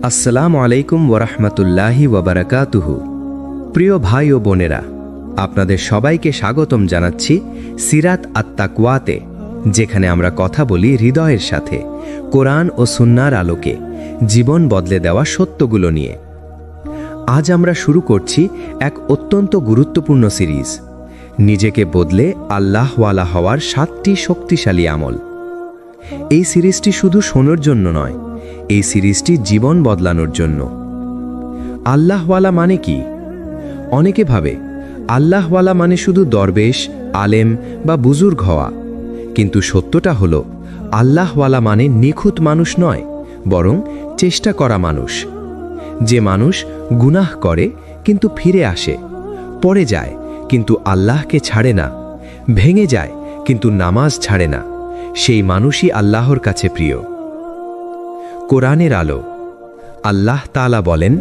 আসসালামু আলাইকুম ওরহমতুল্লাহি ওয়াবারাকাতুহু। প্রিয় ভাই ও বোনেরা, আপনাদের সবাইকে স্বাগতম জানাচ্ছি সিরাত আত-তাকওয়াতে, যেখানে আমরা কথা বলি হৃদয়ের সাথে কোরআন ও সুন্নাহর আলোকে জীবন বদলে দেওয়া সত্যগুলো নিয়ে। আজ আমরা শুরু করছি এক অত্যন্ত গুরুত্বপূর্ণ সিরিজ, নিজেকে বদলে আল্লাহওয়ালা হওয়ার 7টি শক্তিশালী আমল। এই সিরিজটি শুধু শোনার জন্য নয়, এই সিরিজটি জীবন বদলানোর জন্য। আল্লাহওয়ালা মানে কি? অনেকে ভাবে আল্লাহওয়ালা মানে শুধু দরবেশ, আলেম বা বুজুর্গ হওয়া, কিন্তু সত্যটা হলো আল্লাহওয়ালা মানে নিখুঁত মানুষ নয়, বরং চেষ্টা করা মানুষ। যে মানুষ গুনাহ করে কিন্তু ফিরে আসে, পড়ে যায় কিন্তু আল্লাহকে ছাড়ে না, ভেঙে যায় কিন্তু নামাজ ছাড়ে না, সেই মানুষই আল্লাহর কাছে প্রিয়। কোরআনের আলো। আল্লাহ তাআলা বলেন,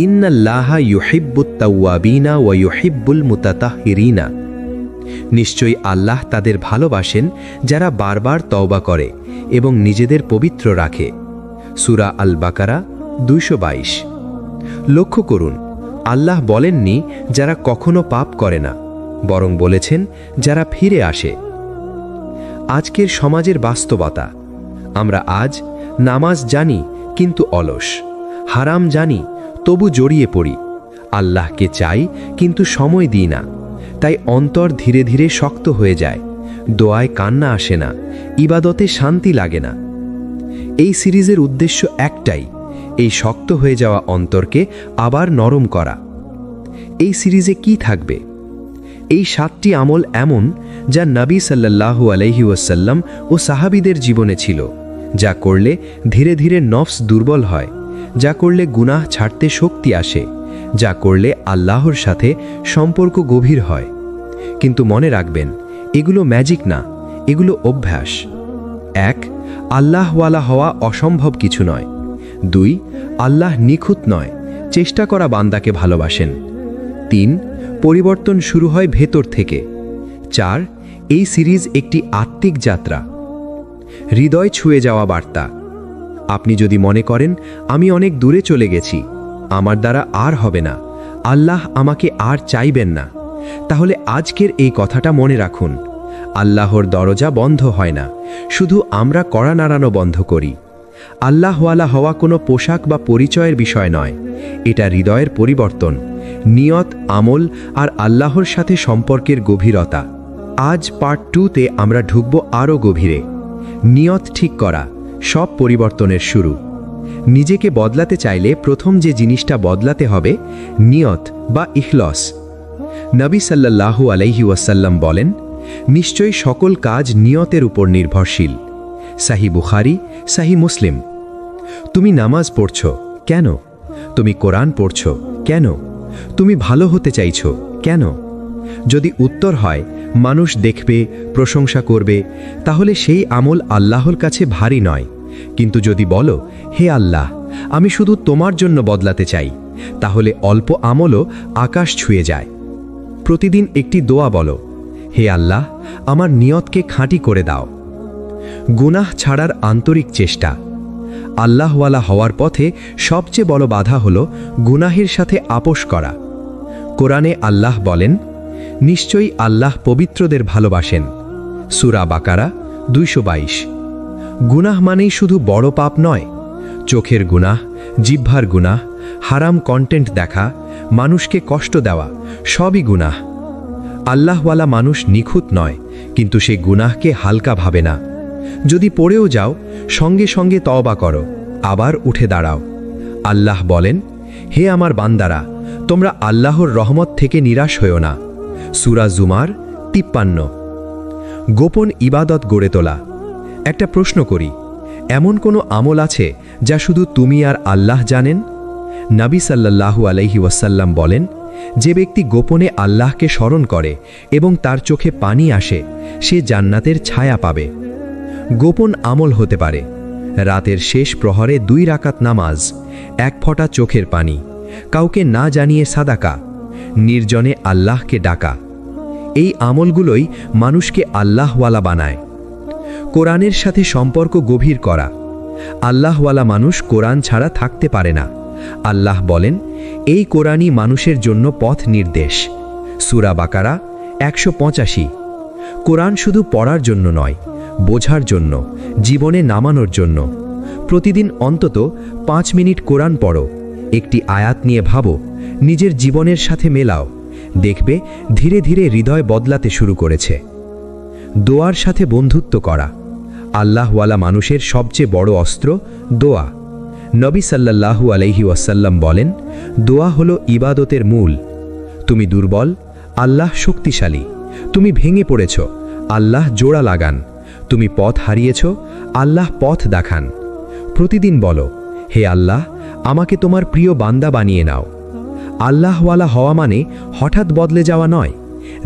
ইন্নাল্লাহা ইউহিব্বুত তাওয়াবিনা ওয়া ইউহিব্বুল মুতাতাহহিরিনা। নিশ্চয়ই আল্লাহ তাদের ভালোবাসেন যারা বারবার তওবা করে এবং নিজেদের পবিত্র রাখে। সূরা আল বাকারা 222। লক্ষ্য করুন, আল্লাহ বলেননি যারা কখনো পাপ করে না, বরং বলেছেন যারা ফিরে আসে। আজকের সমাজের বাস্তবতা, আমরা আজ নামাজ জানি কিন্তু অলস, হারাম জানি তবু জড়িয়ে পড়ি, আল্লাহকে চাই কিন্তু সময় দিই না, তাই অন্তর ধীরে ধীরে শক্ত হয়ে যায়, দোয়ায় কান্না আসে না, ইবাদতে শান্তি লাগে না। এই সিরিজের উদ্দেশ্য একটাই, এই শক্ত হয়ে যাওয়া অন্তরকে আবার নরম করা। এই সিরিজে কি থাকবে? এই 7টি আমল এমন যা নবী সাল্লাল্লাহু আলাইহি ওয়াসাল্লাম ও সাহাবীদের জীবনে ছিল, যা করলে ধীরে ধীরে নফস দুর্বল হয়, যা করলে গুনাহ ছাড়তে শক্তি আসে, যা করলে আল্লাহর সাথে সম্পর্ক গভীর হয়। কিন্তু মনে রাখবেন, এগুলো ম্যাজিক না, এগুলো অভ্যাস। 1. আল্লাহওয়ালা হওয়া অসম্ভব কিছু নয়। 2. আল্লাহ নিখুঁত নয়, চেষ্টা করা বান্দাকে ভালোবাসেন। 3. পরিবর্তন শুরু হয় ভেতর থেকে। 4. এই সিরিজ একটি আত্মিক যাত্রা, হৃদয় ছুঁয়ে যাওয়া বার্তা। আপনি যদি মনে করেন আমি অনেক দূরে চলে গেছি, আমার দ্বারা আর হবে না, আল্লাহ আমাকে আর চাইবেন না, তাহলে আজকের এই কথাটা মনে রাখুন, আল্লাহর দরজা বন্ধ হয় না, শুধু আমরা কড়া নাড়ানো বন্ধ করি। আল্লাহওয়ালা হওয়া কোনো পোশাক বা পরিচয়ের বিষয় নয়, এটা হৃদয়ের পরিবর্তন, নিয়ত, আমল আর আল্লাহর সাথে সম্পর্কের গভীরতা। আজ পার্ট 2তে আমরা ঢুকব আরও গভীরে। নিয়ত ঠিক করা সব পরিবর্তনের শুরু। নিজেকে বদলাতে চাইলে প্রথম যে জিনিসটা বদলাতে হবে, নিয়ত বা ইখলাস। নবী সাল্লাল্লাহু আলাইহি ওয়াসাল্লাম বলেন, নিশ্চয়ই সকল কাজ নিয়তের উপর নির্ভরশীল। সাহি বুখারী, সাহি মুসলিম। তুমি নামাজ পড়ছ কেন? তুমি কোরআন পড়ছ কেন? তুমি ভালো হতে চাইছ কেন? যদি উত্তর হয় মানুষ দেখবে, প্রশংসা করবে, তাহলে সেই আমল আল্লাহর কাছে ভারী নয়। কিন্তু যদি বলো, হে আল্লাহ, আমি শুধু তোমার জন্য বদলাতে চাই, তাহলে অল্প আমলও আকাশ ছুঁয়ে যায়। প্রতিদিন একটি দোয়া বলো, হে আল্লাহ, আমার নিয়তকে খাঁটি করে দাও। গুনাহ ছাড়ার আন্তরিক চেষ্টা। আল্লাহওয়ালা হওয়ার পথে সবচেয়ে বড় বাধা হল গুনাহের সাথে আপোষ করা। কোরআনে আল্লাহ বলেন, নিশ্চয়ই আল্লাহ পবিত্রদের ভালোবাসেন। সূরা বাকারা 222। গুনাহ মানেই শুধু বড় পাপ নয়, চোখের গুনাহ, জিহ্বার গুনাহ, হারাম কন্টেন্ট দেখা, মানুষকে কষ্ট দেওয়া, সবই গুনাহ। আল্লাহওয়ালা মানুষ নিখুঁত নয়, কিন্তু সে গুনাহকে হালকা ভাবে না। যদি পড়েও যাও, সঙ্গে সঙ্গে তওবা করো, আবার উঠে দাঁড়াও। আল্লাহ বলেন, হে আমার বান্দারা, তোমরা আল্লাহর রহমত থেকে নিরাশ হও না। সূরা জুমার 53। গোপন ইবাদত গড়ে তোলা। একটা প্রশ্ন করি, এমন কোনো আমল আছে যা শুধু তুমি আর আল্লাহ জানেন? নবী সাল্লাল্লাহু আলাইহি ওয়াসাল্লাম বলেন, যে ব্যক্তি গোপনে আল্লাহকে স্মরণ করে এবং তার চোখে পানি আসে, সে জান্নাতের ছায়া পাবে। গোপন আমল হতে পারে রাতের শেষ প্রহরে 2 রাকাত নামাজ, 1 ফোঁটা চোখের পানি, কাউকে না জানিয়ে সাদাকা, নির্জনে আল্লাহকে ডাকা। এই আমলগুলোই মানুষকে আল্লাহওয়ালা বানায়। কোরআনের সাথে সম্পর্ক গভীর করা। আল্লাহওয়ালা মানুষ কোরআন ছাড়া থাকতে পারে না। আল্লাহ বলেন, এই কোরআনই মানুষের জন্য পথ নির্দেশ। সূরা বাকারা 185। কোরআন শুধু পড়ার জন্য নয়, বোঝার জন্য, জীবনে নামানোর জন্য। প্রতিদিন অন্তত 5 মিনিট কোরআন পড়ো, একটি আয়াত নিয়ে ভাবো, নিজের জীবনের সাথে মেলাও, দেখবে ধীরে ধীরে হৃদয় বদলাতে শুরু করেছে। দোয়ার সাথে বন্ধুত্ব করা। আল্লাহওয়ালা মানুষের সবচেয়ে বড় অস্ত্র দোয়া। নবী সাল্লাল্লাহু আলাইহি ওয়াসাল্লাম বলেন, দোয়া হলো ইবাদতের মূল। তুমি দুর্বল, আল্লাহ শক্তিশালী। তুমি ভেঙে পড়েছ, আল্লাহ জোড়া লাগান। তুমি পথ হারিয়েছ, আল্লাহ পথ দেখান। প্রতিদিন বলো, হে আল্লাহ, আমাকে তোমার প্রিয় বান্দা বানিয়ে নাও। আল্লাহওয়ালা হওয়া মানে হঠাৎ বদলে যাওয়া নয়,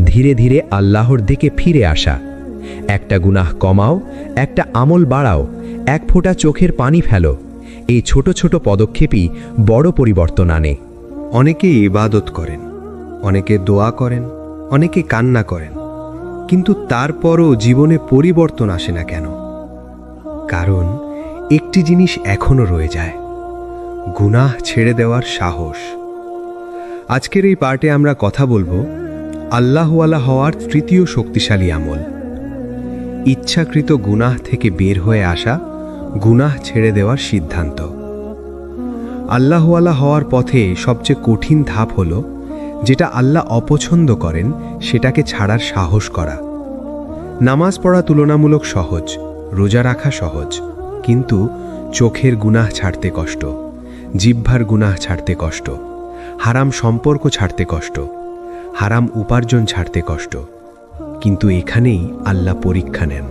ধীরে ধীরে আল্লাহর দিকে ফিরে আসা। একটা গুনাহ কমাও, একটা আমল বাড়াও, এক ফোঁটা চোখের পানি ফেলো। এই ছোট ছোট পদক্ষেপই বড় পরিবর্তন আনে। অনেকে ইবাদত করেন, অনেকে দোয়া করেন, অনেকে কান্না করেন, কিন্তু তারপরও জীবনে পরিবর্তন আসে না কেন? কারণ একটি জিনিস এখনো রয়ে যায়, গুনাহ ছেড়ে দেওয়ার সাহস। আজকের এই পার্টে আমরা কথা বলবো আল্লাহওয়ালা হওয়ার তৃতীয় শক্তিশালী আমল, ইচ্ছাকৃত গুনাহ থেকে বের হয়ে আসা, গুনাহ ছেড়ে দেওয়ার সিদ্ধান্ত। আল্লাহওয়ালা হওয়ার পথে সবচেয়ে কঠিন ধাপ হলো, যেটা আল্লাহ অপছন্দ করেন সেটাকে ছাড়ার সাহস করা। নামাজ পড়া তুলনামূলক সহজ, রোজা রাখা সহজ, কিন্তু চোখের গুনাহ ছাড়তে কষ্ট, জিহ্বার গুনাহ ছাড়তে কষ্ট, হারাম সম্পর্ক ছাড়তে কষ্ট, হারাম উপার্জন ছাড়তে কষ্ট। কিন্তু এখানেই আল্লাহ পরীক্ষা নেন।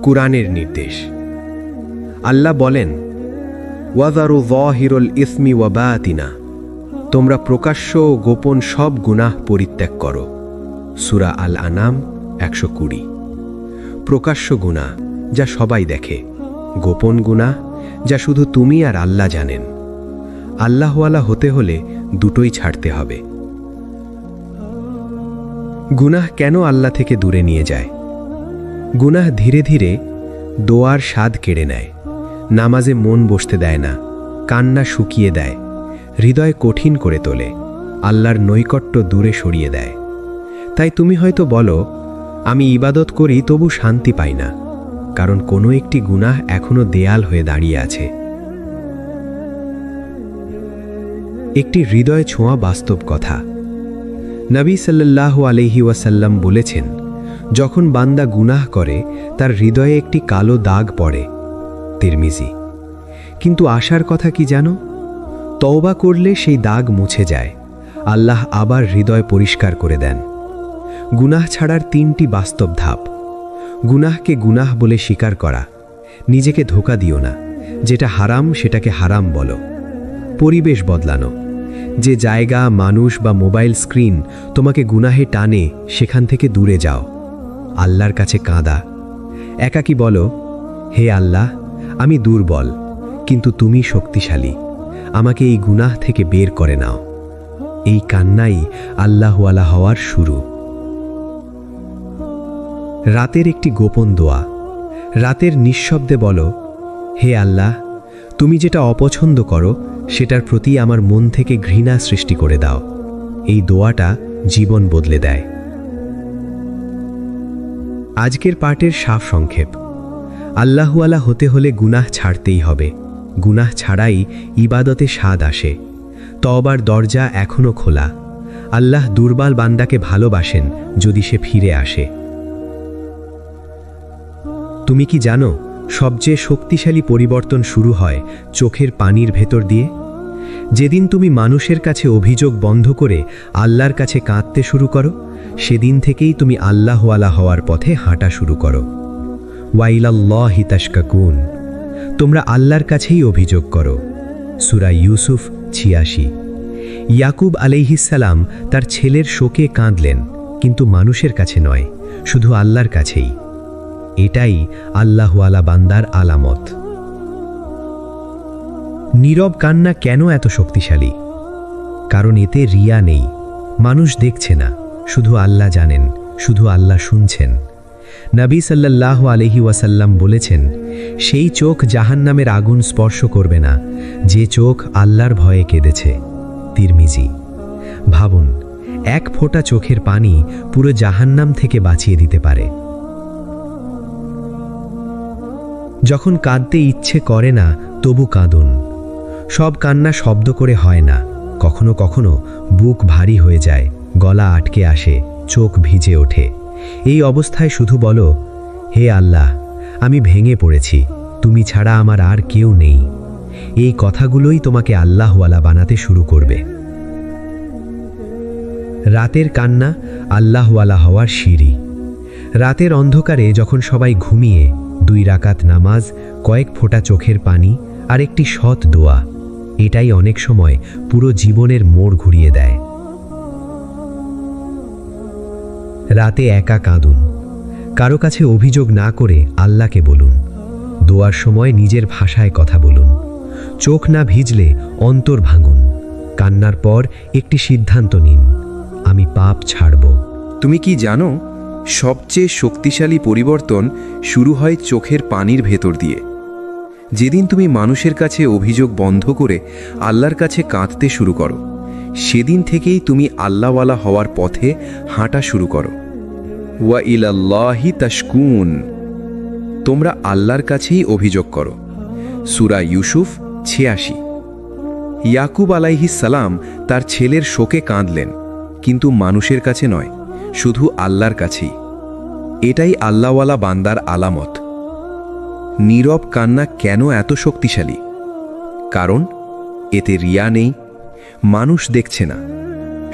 কুরআনের নির্দেশ। আল্লাহ বলেন, ওয়াযারু যাহিরুল ইসমি ওয়া বাতিনা, তোমরা প্রকাশ্য ও গোপন সব গুনাহ পরিত্যাগ করো। সূরা আল আনাম 120। প্রকাশ্য গুনাহ, যা সবাই দেখে, গোপন গুনাহ, যা শুধু তুমি আর আল্লাহ জানেন। আল্লাহওয়ালা হতে হলে দুটোই ছাড়তে হবে। গুনাহ কেন আল্লাহ থেকে দূরে নিয়ে যায়? গুনাহ ধীরে ধীরে দোয়ার স্বাদ কেড়ে নেয়, নামাজে মন বসতে দেয় না, কান্না শুকিয়ে দেয়, হৃদয় কঠিন করে তোলে, আল্লাহর নৈকট্য দূরে সরিয়ে দেয়। তাই তুমি হয়তো বলো, আমি ইবাদত করি তবু শান্তি পাই না, কারণ কোনো একটি গুনাহ এখনো দেয়াল হয়ে দাঁড়িয়ে আছে। একটি হৃদয় ছোঁয়া বাস্তব কথা। নবী সাল্লাল্লাহু আলাইহি ওয়াসাল্লাম বলেছেন, যখন বান্দা গুনাহ করে তার হৃদয়ে একটি কালো দাগ পড়ে। তিরমিজি। কিন্তু আশার কথা কি জানো? তওবা করলে সেই দাগ মুছে যায়, আল্লাহ আবার হৃদয় পরিষ্কার করে দেন। গুনাহ ছাড়ার 3টি বাস্তব ধাপ। গুনাহকে গুনাহ বলে স্বীকার করা। নিজেকে ধোঁকা দিও না, যেটা হারাম সেটাকে হারাম বলো। পরিবেশ বদলানো। যে জায়গা, মানুষ বা মোবাইল স্ক্রিন তোমাকে গুনাহে টানে, সেখান থেকে দূরে যাও। আল্লাহর কাছে কাঁদা। একাকী বলো, হে আল্লাহ, আমি দুর্বল, কিন্তু তুমি শক্তিশালী, আমাকে এই গুনাহ থেকে বের করে নাও। এই কান্নাই আল্লাহওয়ালা হওয়ার শুরু। রাতের একটি গোপন দোয়া। রাতের নিঃশব্দে বলো, হে আল্লাহ, তুমি যেটা অপছন্দ করো সেটার প্রতি আমার মন থেকে ঘৃণা সৃষ্টি করে দাও। এই দোয়াটা জীবন বদলে দেয়। আজকের পাঠের সাফ সংক্ষেপ। আল্লাহওয়ালা হতে হলে গুনাহ ছাড়তেই হবে। গুনাহ ছাড়াই ইবাদতে স্বাদ আসে। তওবার দরজা এখনো খোলা। আল্লাহ দুর্বল বান্দাকে ভালোবাসেন যদি সে ফিরে আসে। তুমি কি জানো, সবচেয়ে শক্তিশালী পরিবর্তন শুরু হয় চোখের পানির ভেতর দিয়ে? যেদিন তুমি মানুষের কাছে অভিযোগ বন্ধ করে আল্লাহর কাছে কাঁদতে শুরু করো, সেদিন থেকেই তুমি আল্লাহওয়ালা হওয়ার পথে হাঁটা শুরু করো। ওয়াইলাল্লাহি তাশকাকুন, তোমরা আল্লাহর কাছেই অভিযোগ করো। সূরা ইউসুফ 86। ইয়াকুব আলাইহিস সালাম তার ছেলের শোকে কাঁদলেন, কিন্তু মানুষের কাছে নয়, শুধু আল্লাহর কাছেই। এটাই আল্লাহওয়ালা বান্দার আলামত। নীরব কান্না কেন এত শক্তিশালী? কারণ এতে রিয়া নেই। মানুষ দেখছে না, শুধু আল্লাহ জানেন, শুধু আল্লাহ শুনছেন। নবী সাল্লাল্লাহু আলাইহি ওয়াসাল্লাম বলেছেন, সেই চোখ জাহান্নামের আগুন স্পর্শ করবে না যে চোখ আল্লাহর ভয়ে কেঁদেছে। তিরমিজি। ভাবুন, এক ফোঁটা চোখের পানি পুরো জাহান্নাম থেকে বাঁচিয়ে দিতে পারে। যখন কাঁদতে ইচ্ছে করে না, তবু কাঁদুন। সব কান্না শব্দ করে হয় না, কখনো কখনো বুক ভারী হয়ে যায়, গলা আটকে আসে, চোখ ভিজে ওঠে। এই অবস্থায় শুধু বলো, হে আল্লাহ, আমি ভেঙে পড়েছি, তুমি ছাড়া আমার আর কেউ নেই। এই কথাগুলোই তোমাকে আল্লাহওয়ালা বানাতে শুরু করবে। রাতের কান্না আল্লাহওয়ালা হওয়ার সিঁড়ি। রাতের অন্ধকারে যখন সবাই ঘুমিয়ে, 2 রাকাত নামাজ, কয়েক ফোঁটা চোখের পানি আর একটি সৎ দোয়া, এটাই অনেক সময় পুরো জীবনের মোড় ঘুরিয়ে দেয়। রাতে একা কাঁদুন। কারো কাছে অভিযোগ না করে আল্লাহকে বলুন। দোয়ার সময় নিজের ভাষায় কথা বলুন। চোখ না ভিজলে অন্তর ভাঙুন। কান্নার পর একটি সিদ্ধান্ত নিন, আমি পাপ ছাড়ব। তুমি কি জানো, সবচেয়ে শক্তিশালী পরিবর্তন শুরু হয় চোখের পানির ভেতর দিয়ে। যেদিন তুমি মানুষের কাছে অভিযোগ বন্ধ করে আল্লাহর কাছে কাঁদতে শুরু করো, সেদিন থেকেই তুমি আল্লাহওয়ালা হওয়ার পথে হাঁটা শুরু করো। ওয়া ইলাল্লাহি তাশকুন, তোমরা আল্লাহর কাছেই অভিযোগ করো। সূরা ইউসুফ 86। ইয়াকুব আলাইহিস সালাম তার ছেলের শোকে কাঁদলেন, কিন্তু মানুষের কাছে নয়, শুধু আল্লাহর কাছেই। এটাই আল্লাহওয়ালা বান্দার আলামত। নীরব কান্না কেন এত শক্তিশালী? কারণ এতে রিয়া নেই, মানুষ দেখছে না,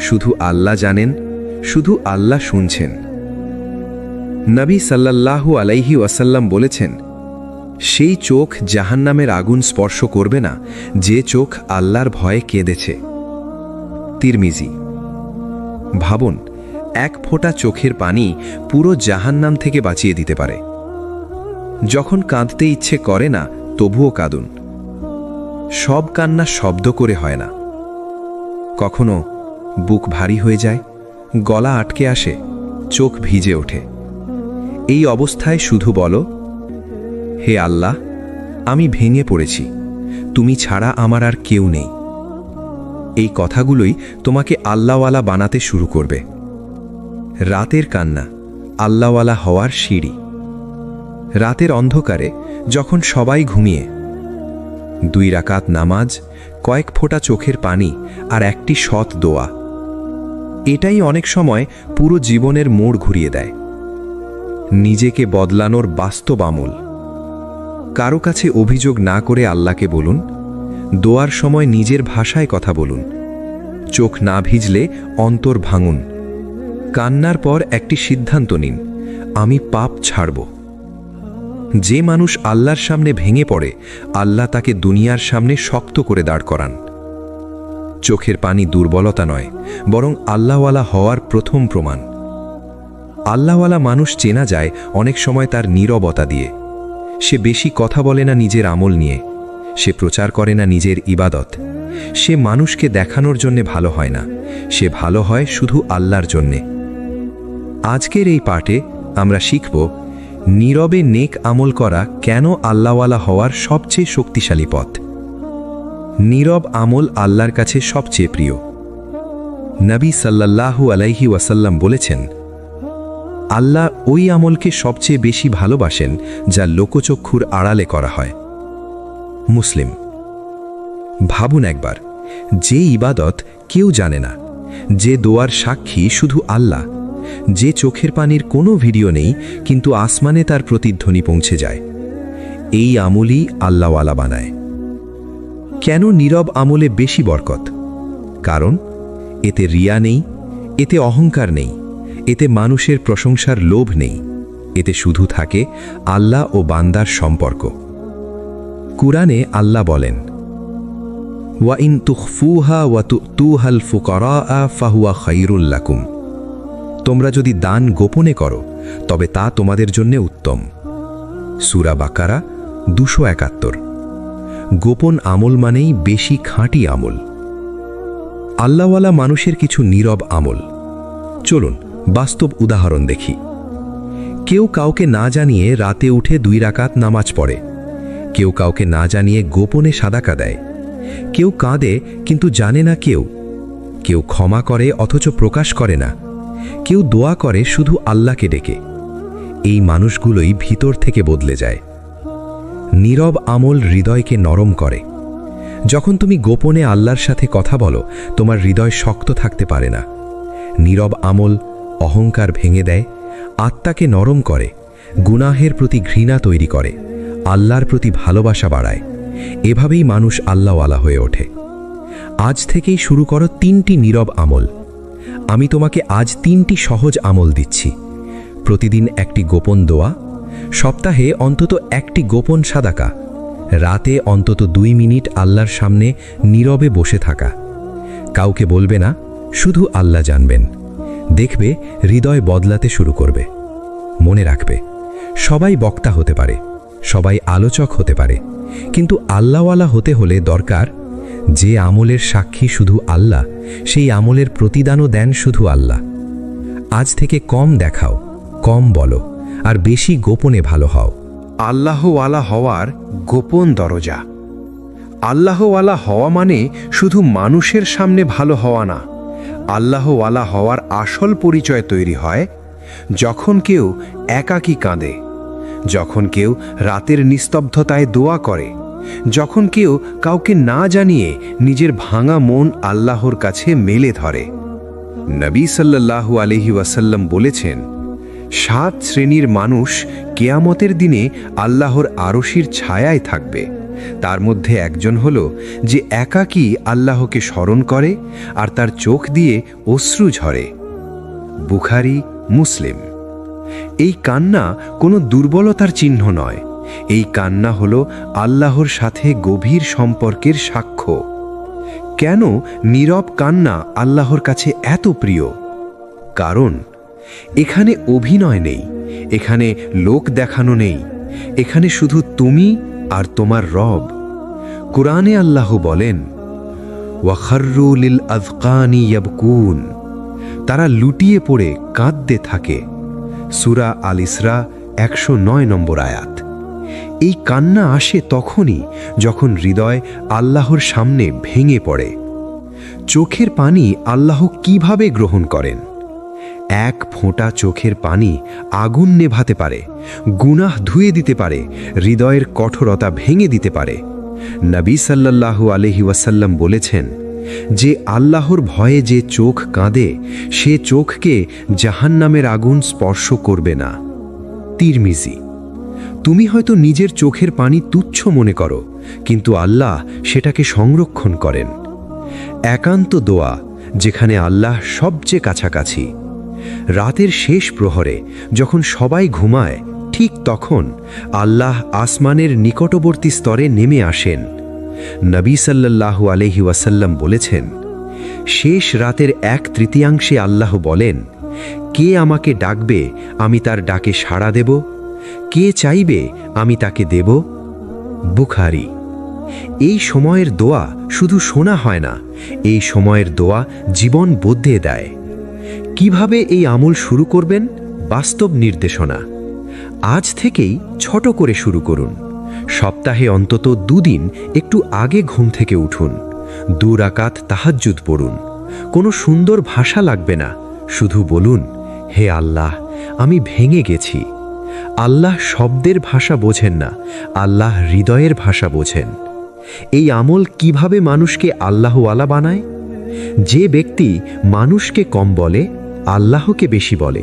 শুধু আল্লাহ জানেন, শুধু আল্লাহ শুনছেন। নবী সাল্লাল্লাহু আলাইহি ওয়াসাল্লাম বলেছেন, সেই চোখ জাহান্নামের আগুন স্পর্শ করবে না যে চোখ আল্লাহর ভয়ে কেঁদেছে। তিরমিজি। ভাবুন, এক ফোঁটা চোখের পানি পুরো জাহান্নাম থেকে বাঁচিয়ে দিতে পারে। যখন কাঁদতে ইচ্ছে করে না, তবুও কাঁদুন। সব কান্না শব্দ করে হয় না, কখনো বুক ভারী হয়ে যায়, গলা আটকে আসে, চোখ ভিজে ওঠে। এই অবস্থায় শুধু বলো, হে আল্লাহ, আমি ভেঙে পড়েছি, তুমি ছাড়া আমার আর কেউ নেই। এই কথাগুলোই তোমাকে আল্লাহওয়ালা বানাতে শুরু করবে। রাতের কান্না আল্লাহওয়ালা হওয়ার সিঁড়ি। রাতের অন্ধকারে যখন সবাই ঘুমিয়ে, 2 রাকাত নামাজ, কয়েক ফোঁটা চোখের পানি আর একটি সৎ দোয়া, এটাই অনেক সময় পুরো জীবনের মোড় ঘুরিয়ে দেয়। নিজেকে বদলানোর বাস্তব আমল। কারো কাছে অভিযোগ না করে আল্লাহকে বলুন। দোয়ার সময় নিজের ভাষায় কথা বলুন। চোখ না ভিজলে অন্তর ভাঙুন। কান্নার পর একটি সিদ্ধান্ত নিন, আমি পাপ ছাড়ব। যে মানুষ আল্লাহর সামনে ভেঙে পড়ে, আল্লাহ তাকে দুনিয়ার সামনে শক্ত করে দাঁড় করান। চোখের পানি দুর্বলতা নয়, বরং আল্লাহওয়ালা হওয়ার প্রথম প্রমাণ। আল্লাহওয়ালা মানুষ চেনা যায় অনেক সময় তার নীরবতা দিয়ে। সে বেশি কথা বলে না নিজের আমল নিয়ে, সে প্রচার করে না নিজের ইবাদত। সে মানুষকে দেখানোর জন্যে ভালো হয় না, সে ভালো হয় শুধু আল্লাহর জন্যে। আজকের এই পাঠে আমরা শিখব, নীরবে নেক আমল করা কেন আল্লাহওয়ালা হওয়ার সবচেয়ে শক্তিশালী পথ। নীরব আমল আল্লাহর কাছে সবচেয়ে প্রিয়। নবী সাল্লাল্লাহু আলাইহি ওয়াসাল্লাম বলেছেন, আল্লাহ ওই আমলকে সবচেয়ে বেশি ভালোবাসেন যা লোকচক্ষুর আড়ালে করা হয়। মুসলিম। ভাবুন একবার, যে ইবাদত কেউ জানে না, যে দোয়ার সাক্ষী শুধু আল্লাহ, যে চোখের পানির কোনো ভিডিও নেই কিন্তু আসমানে তার প্রতিধ্বনি পৌঁছে যায়, এই আমলই আল্লাহওয়ালা বানায়। কেন নীরব আমলে বেশি বরকত? কারণ এতে রিয়া নেই, এতে অহংকার নেই, এতে মানুষের প্রশংসার লোভ নেই, এতে শুধু থাকে আল্লাহ ও বান্দার সম্পর্ক। কুরআনে আল্লাহ বলেন, ওয়া ইন তুখফুহা ওয়া তুতুহাল ফুকারা ফাহুয়া খায়রুল লাকুম, তোমরা যদি দান গোপনে করো তবে তা তোমাদের জন্য উত্তম। সূরা বাকারা 271। গোপন আমল মানেই বেশি খাঁটি আমল। আল্লাহওয়ালা মানুষের কিছু নীরব আমল। চলুন বাস্তব উদাহরণ দেখি। কেউ কাউকে না জানিয়ে রাতে উঠে 2 রাকাত নামাজ পড়ে, কেউ কাউকে না জানিয়ে গোপনে সাদাকা দেয়, কেউ কাঁদে কিন্তু জানে না কেউ, কেউ ক্ষমা করে অথচ প্রকাশ করে না, কেউ দোয়া করে শুধু আল্লাহকে ডেকে। এই মানুষগুলোই ভিতর থেকে বদলে যায়। নীরব আমল হৃদয়কে নরম করে। যখন তুমি গোপনে আল্লাহর সাথে কথা বলো, তোমার হৃদয় শক্ত থাকতে পারে না। নীরব আমল অহংকার ভেঙে দেয়, আত্মাকে নরম করে, গুনাহের প্রতি ঘৃণা তৈরি করে, আল্লাহর প্রতি ভালোবাসা বাড়ায়। এভাবেই মানুষ আল্লাহওয়ালা হয়ে ওঠে। আজ থেকেই শুরু করো 3টি নীরব আমল। আমি তোমাকে আজ 3টি সহজ আমল দিচ্ছি। প্রতিদিন একটি গোপন দোয়া, সপ্তাহে অন্তত একটি গোপন সাদাকা, রাতে অন্তত 2 মিনিট আল্লাহর সামনে নীরবে বসে থাকা। কাউকে বলবে না, শুধু আল্লাহ জানবেন। দেখবে হৃদয় বদলাতে শুরু করবে। মনে রাখবে, সবাই বক্তা হতে পারে, সবাই আলোচক হতে পারে, কিন্তু আল্লাহওয়ালা হতে হলে দরকার যে আমলের সাক্ষী শুধু আল্লাহ, সেই আমলের প্রতিদানও দেন শুধু আল্লাহ। আজ থেকে কম দেখাও, কম বলো, আর বেশি গোপনে ভালো হও। আল্লাহওয়ালা হওয়ার গোপন দরজা। আল্লাহওয়ালা হওয়া মানে শুধু মানুষের সামনে ভালো হওয়া না। আল্লাহওয়ালা হওয়ার আসল পরিচয় তৈরি হয় যখন কেউ একাকী কাঁদে, যখন কেউ রাতের নিস্তব্ধতায় দোয়া করে, যখন কেউ কাউকে না জানিয়ে নিজের ভাঙা মন আল্লাহর কাছে মেলে ধরে। নবী সাল্লাল্লাহু আলাইহি ওয়াসাল্লাম বলেছেন, 7 শ্রেণীর মানুষ কিয়ামতের দিনে আল্লাহর আরশির ছায়ায় থাকবে। তার মধ্যে একজন হলো যে একাকী আল্লাহকে স্মরণ করে আর তার চোখ দিয়ে অশ্রু ঝরে। বুখারী, মুসলিম। এই কান্না কোনো দুর্বলতার চিহ্ন নয়। এই কান্না হলো আল্লাহর সাথে গভীর সম্পর্কের সাক্ষ্য। কেন নীরব কান্না আল্লাহর কাছে এত প্রিয়? কারণ এখানে অভিনয় নেই, এখানে লোক দেখানো নেই, এখানে শুধু তুমি আর তোমার রব। কুরআনে আল্লাহ বলেন, ওয়াখাররু লিল আযকানি ইয়াবকুন, তারা লুটিয়ে পড়ে কাঁদতে থাকে। সূরা আল ইসরা 109 নম্বর আয়াত। এই কান্না আসে তখনই যখন হৃদয় আল্লাহর সামনে ভেঙে পড়ে। চোখের পানি আল্লাহ কিভাবে গ্রহণ করেন? এক ফোঁটা চোখের পানি আগুন নেভাতে পারে, গুনাহ ধুয়ে দিতে পারে, হৃদয়ের কঠোরতা ভেঙে দিতে পারে। নবী সাল্লাল্লাহু আলাইহি ওয়াসাল্লাম বলেছেন, যে আল্লাহর ভয়ে যে চোখ কাঁদে, সে চোখকে জাহান্নামের আগুন স্পর্শ করবে না। তিরমিজি। তুমি হয়তো নিজের চোখের পানি তুচ্ছ মনে করো, কিন্তু আল্লাহ সেটাকে সংরক্ষণ করেন। একান্ত দোয়া, যেখানে আল্লাহ সবচেয়ে কাছাকাছি। রাতের শেষ প্রহরে যখন সবাই ঘুমায়, ঠিক তখন আল্লাহ আসমানের নিকটবর্তী স্তরে নেমে আসেন। নবী সাল্লাল্লাহু আলাইহি ওয়াসাল্লাম বলেছেন, শেষ রাতের 1/3 আল্লাহ বলেন, কে আমাকে ডাকবে, আমি তার ডাকে সাড়া দেব, কে চাইবে, আমি তাকে দেব। বুখারী। এই সময়ের দোয়া শুধু শোনা হয় না, এই সময়ের দোয়া জীবন বদলে দেয়। কিভাবে এই আমল শুরু করবেন? বাস্তব নির্দেশনা। আজ থেকেই ছোট করে শুরু করুন। সপ্তাহে অন্তত 2 দিন একটু আগে ঘুম থেকে উঠুন, 2 রাকাত তাহাজ্জুদ পড়ুন। কোনো সুন্দর ভাষা লাগবে না, শুধু বলুন, হে আল্লাহ, আমি ভেঙে গেছি। আল্লাহ শব্দের ভাষা বোঝেন না, আল্লাহ হৃদয়ের ভাষা বোঝেন। এই আমল কিভাবে মানুষকে আল্লাহওয়ালা বানায়? যে ব্যক্তি মানুষকে কম বলে, আল্লাহকে বেশি বলে,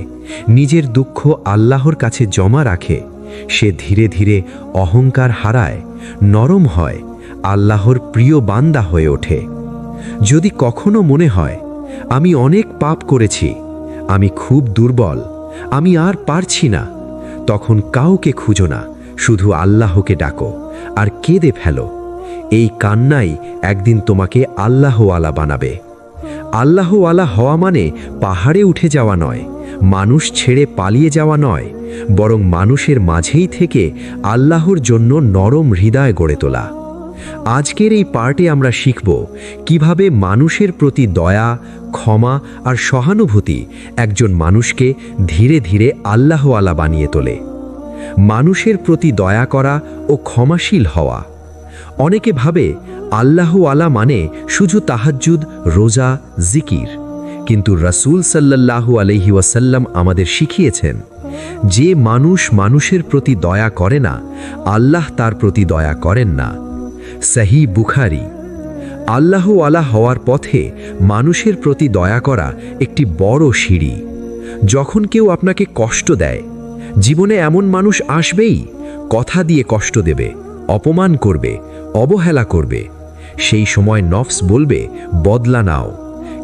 নিজের দুঃখ আল্লাহর কাছে জমা রাখে, সে ধীরে ধীরে অহংকার হারায়, নরম হয়, আল্লাহর প্রিয় বান্দা হয়ে ওঠে। যদি কখনো মনে হয় আমি অনেক পাপ করেছি, আমি খুব দুর্বল, আমি আর পারছি না, তখন কাউকে খুঁজো না, শুধু আল্লাহকে ডাকো আর কেঁদে ফেলো। এই কান্নাই একদিন তোমাকে আল্লাহওয়ালা বানাবে। আল্লাহওয়ালা হওয়া মানে পাহাড়ে উঠে যাওয়া নয়, মানুষ ছেড়ে পালিয়ে যাওয়া নয়, বরং মানুষের মাঝেই থেকে আল্লাহর জন্য নরম হৃদয় গড়ে তোলা। আজকের এই পার্টে আমরা শিখব কিভাবে মানুষের প্রতি দয়া, ক্ষমা আর সহানুভূতি একজন মানুষকে ধীরে ধীরে আল্লাহওয়ালা বানিয়ে তোলে। মানুষের প্রতি দয়া করা ও ক্ষমাশীল হওয়া। অনেকে ভাবে আল্লাহওয়ালা মানে শুধু তাহাজ্জুদ, রোজা, জিকির, কিন্তু রাসূল সাল্লাল্লাহু আলাইহি ওয়াসাল্লাম আমাদের শিখিয়েছেন যে মানুষ মানুষের প্রতি দয়া করে না, আল্লাহ তার প্রতি দয়া করেন না। সহিহ বুখারী। আল্লাহওয়ালা হওয়ার পথে মানুষের প্রতি দয়া করা একটি বড় সিঁড়ি। যখন কেউ আপনাকে কষ্ট দেয়, জীবনে এমন মানুষ আসবেই, কথা দিয়ে কষ্ট দেবে, অপমান করবে, অবহেলা করবে। সেই সময় নফস বলবে বদলা নাও,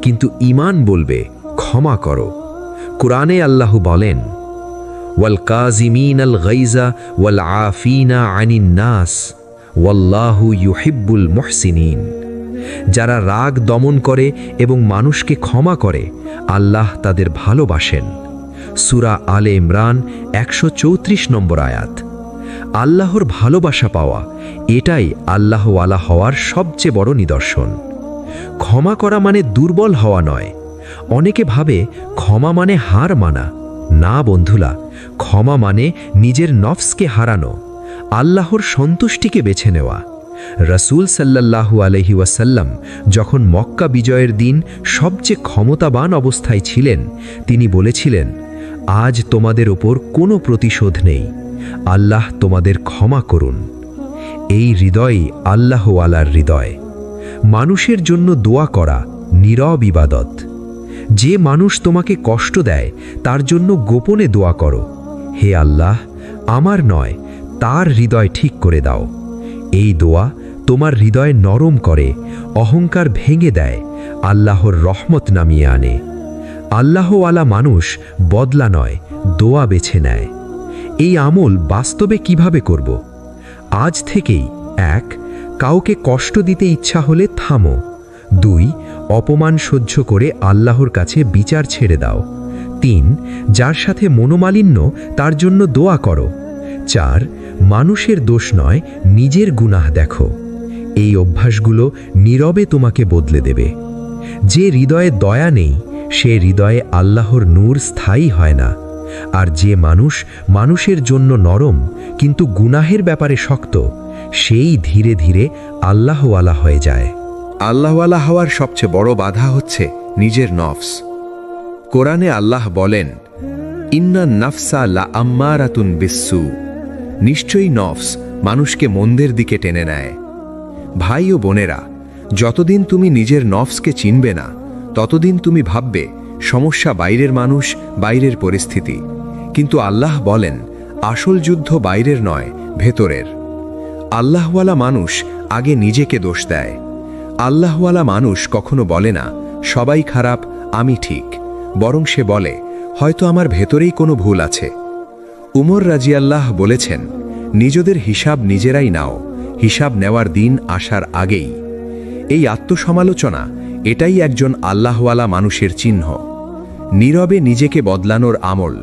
কিন্তু ঈমান বলবে ক্ষমা করো। কুরআনে আল্লাহ বলেন, ওয়াল কাযিমিনাল গায়জা ওয়াল আফিনা আনিন নাস ওয়াল্লাহু ইউহিব্বুল মুহসিনিন। যারা রাগ দমন করে এবং মানুষকে ক্ষমা করে, আল্লাহ তাদের ভালোবাসেন। সূরা আলে ইমরান 134 নম্বর আয়াত। আল্লাহর ভালোবাসা পাওয়া, এটাই আল্লাহওয়ালা হওয়ার সবচেয়ে বড় নিদর্শন। ক্ষমা করা মানে দুর্বল হওয়া নয়। অনেকে ভাবে ক্ষমা মানে হার মানা। না বন্ধুরা, ক্ষমা মানে নিজের নফসকে হারানো, আল্লাহর সন্তুষ্টিকে বেছে নেওয়া। রাসূল সাল্লাল্লাহু আলাইহি ওয়াসাল্লাম যখন মক্কা বিজয়ের দিন সবচেয়ে ক্ষমতাবান অবস্থায় ছিলেন, তিনি বলেছিলেন, আজ তোমাদের ওপর কোনো প্রতিশোধ নেই, আল্লাহ তোমাদের ক্ষমা করুন। এই হৃদয়ই আল্লাহওয়ালার হৃদয়। মানুষের জন্য দোয়া করা নীরব ইবাদত। যে মানুষ তোমাকে কষ্ট দেয়, তার জন্য গোপনে দোয়া করো, হে আল্লাহ, আমার নয়, তার হৃদয় ঠিক করে দাও। এই দোয়া তোমার হৃদয় নরম করে, অহংকার ভেঙে দেয়, আল্লাহর রহমত নামিয়ে আনে। আল্লাহওয়ালা মানুষ বদলা নয়, দোয়া বেছে নেয়। এই আমল বাস্তবে কিভাবে করব? আজ থেকেই 1. কাউকে কষ্ট দিতে ইচ্ছা হলে থামো। 2. অপমান সহ্য করে আল্লাহর কাছে বিচার ছেড়ে দাও। 3. যার সাথে মনোমালিন্য, তার জন্য দোয়া করো। 4. মানুষের দোষ নয়, নিজের গুনাহ দেখো। এই অভ্যাসগুলো নীরবে তোমাকে বদলে দেবে। যে হৃদয়ে দয়া নেই, সে হৃদয়ে আল্লাহর নূর স্থায়ী হয় না। আর যে মানুষ মানুষের জন্য নরম কিন্তু গুনাহের ব্যাপারে শক্ত, সেই ধীরে ধীরে আল্লাহওয়ালা হয়ে যায়। আল্লাহওয়ালা হওয়ার সবচেয়ে বড় বাধা হচ্ছে নিজের নফস। কোরআনে আল্লাহ বলেন, ইন্না নাফসা লা আম্মারাতুন বিসসু। নিশ্চয়ই নফস মানুষকে মন্দের দিকে টেনে নেয়। ভাই ও বোনেরা, যতদিন তুমি নিজের নফসকে চিনবে না, ততদিন তুমি ভাববে সমস্যা বাইরের মানুষ, বাইরের পরিস্থিতি। কিন্তু আল্লাহ বলেন, আসল যুদ্ধ বাইরের নয়, ভেতরের। আল্লাহওয়ালা মানুষ আগে নিজেকে দোষ দেয়। আল্লাহওয়ালা মানুষ কখনো বলে না সবাই খারাপ, আমি ঠিক, বরং সে বলে হয়তো আমার ভেতরেই কোনো ভুল আছে। উমর রাজিয়াল্লাহ বলেছেন, নিজেদের হিসাব নিজেরাই নাও, হিসাব নেওয়ার দিন আসার আগেই। এই আত্মসমালোচনা, এটাই একজন আল্লাহওয়ালা মানুষের চিহ্ন। নীরবে নিজেকে বদলানোর আমল।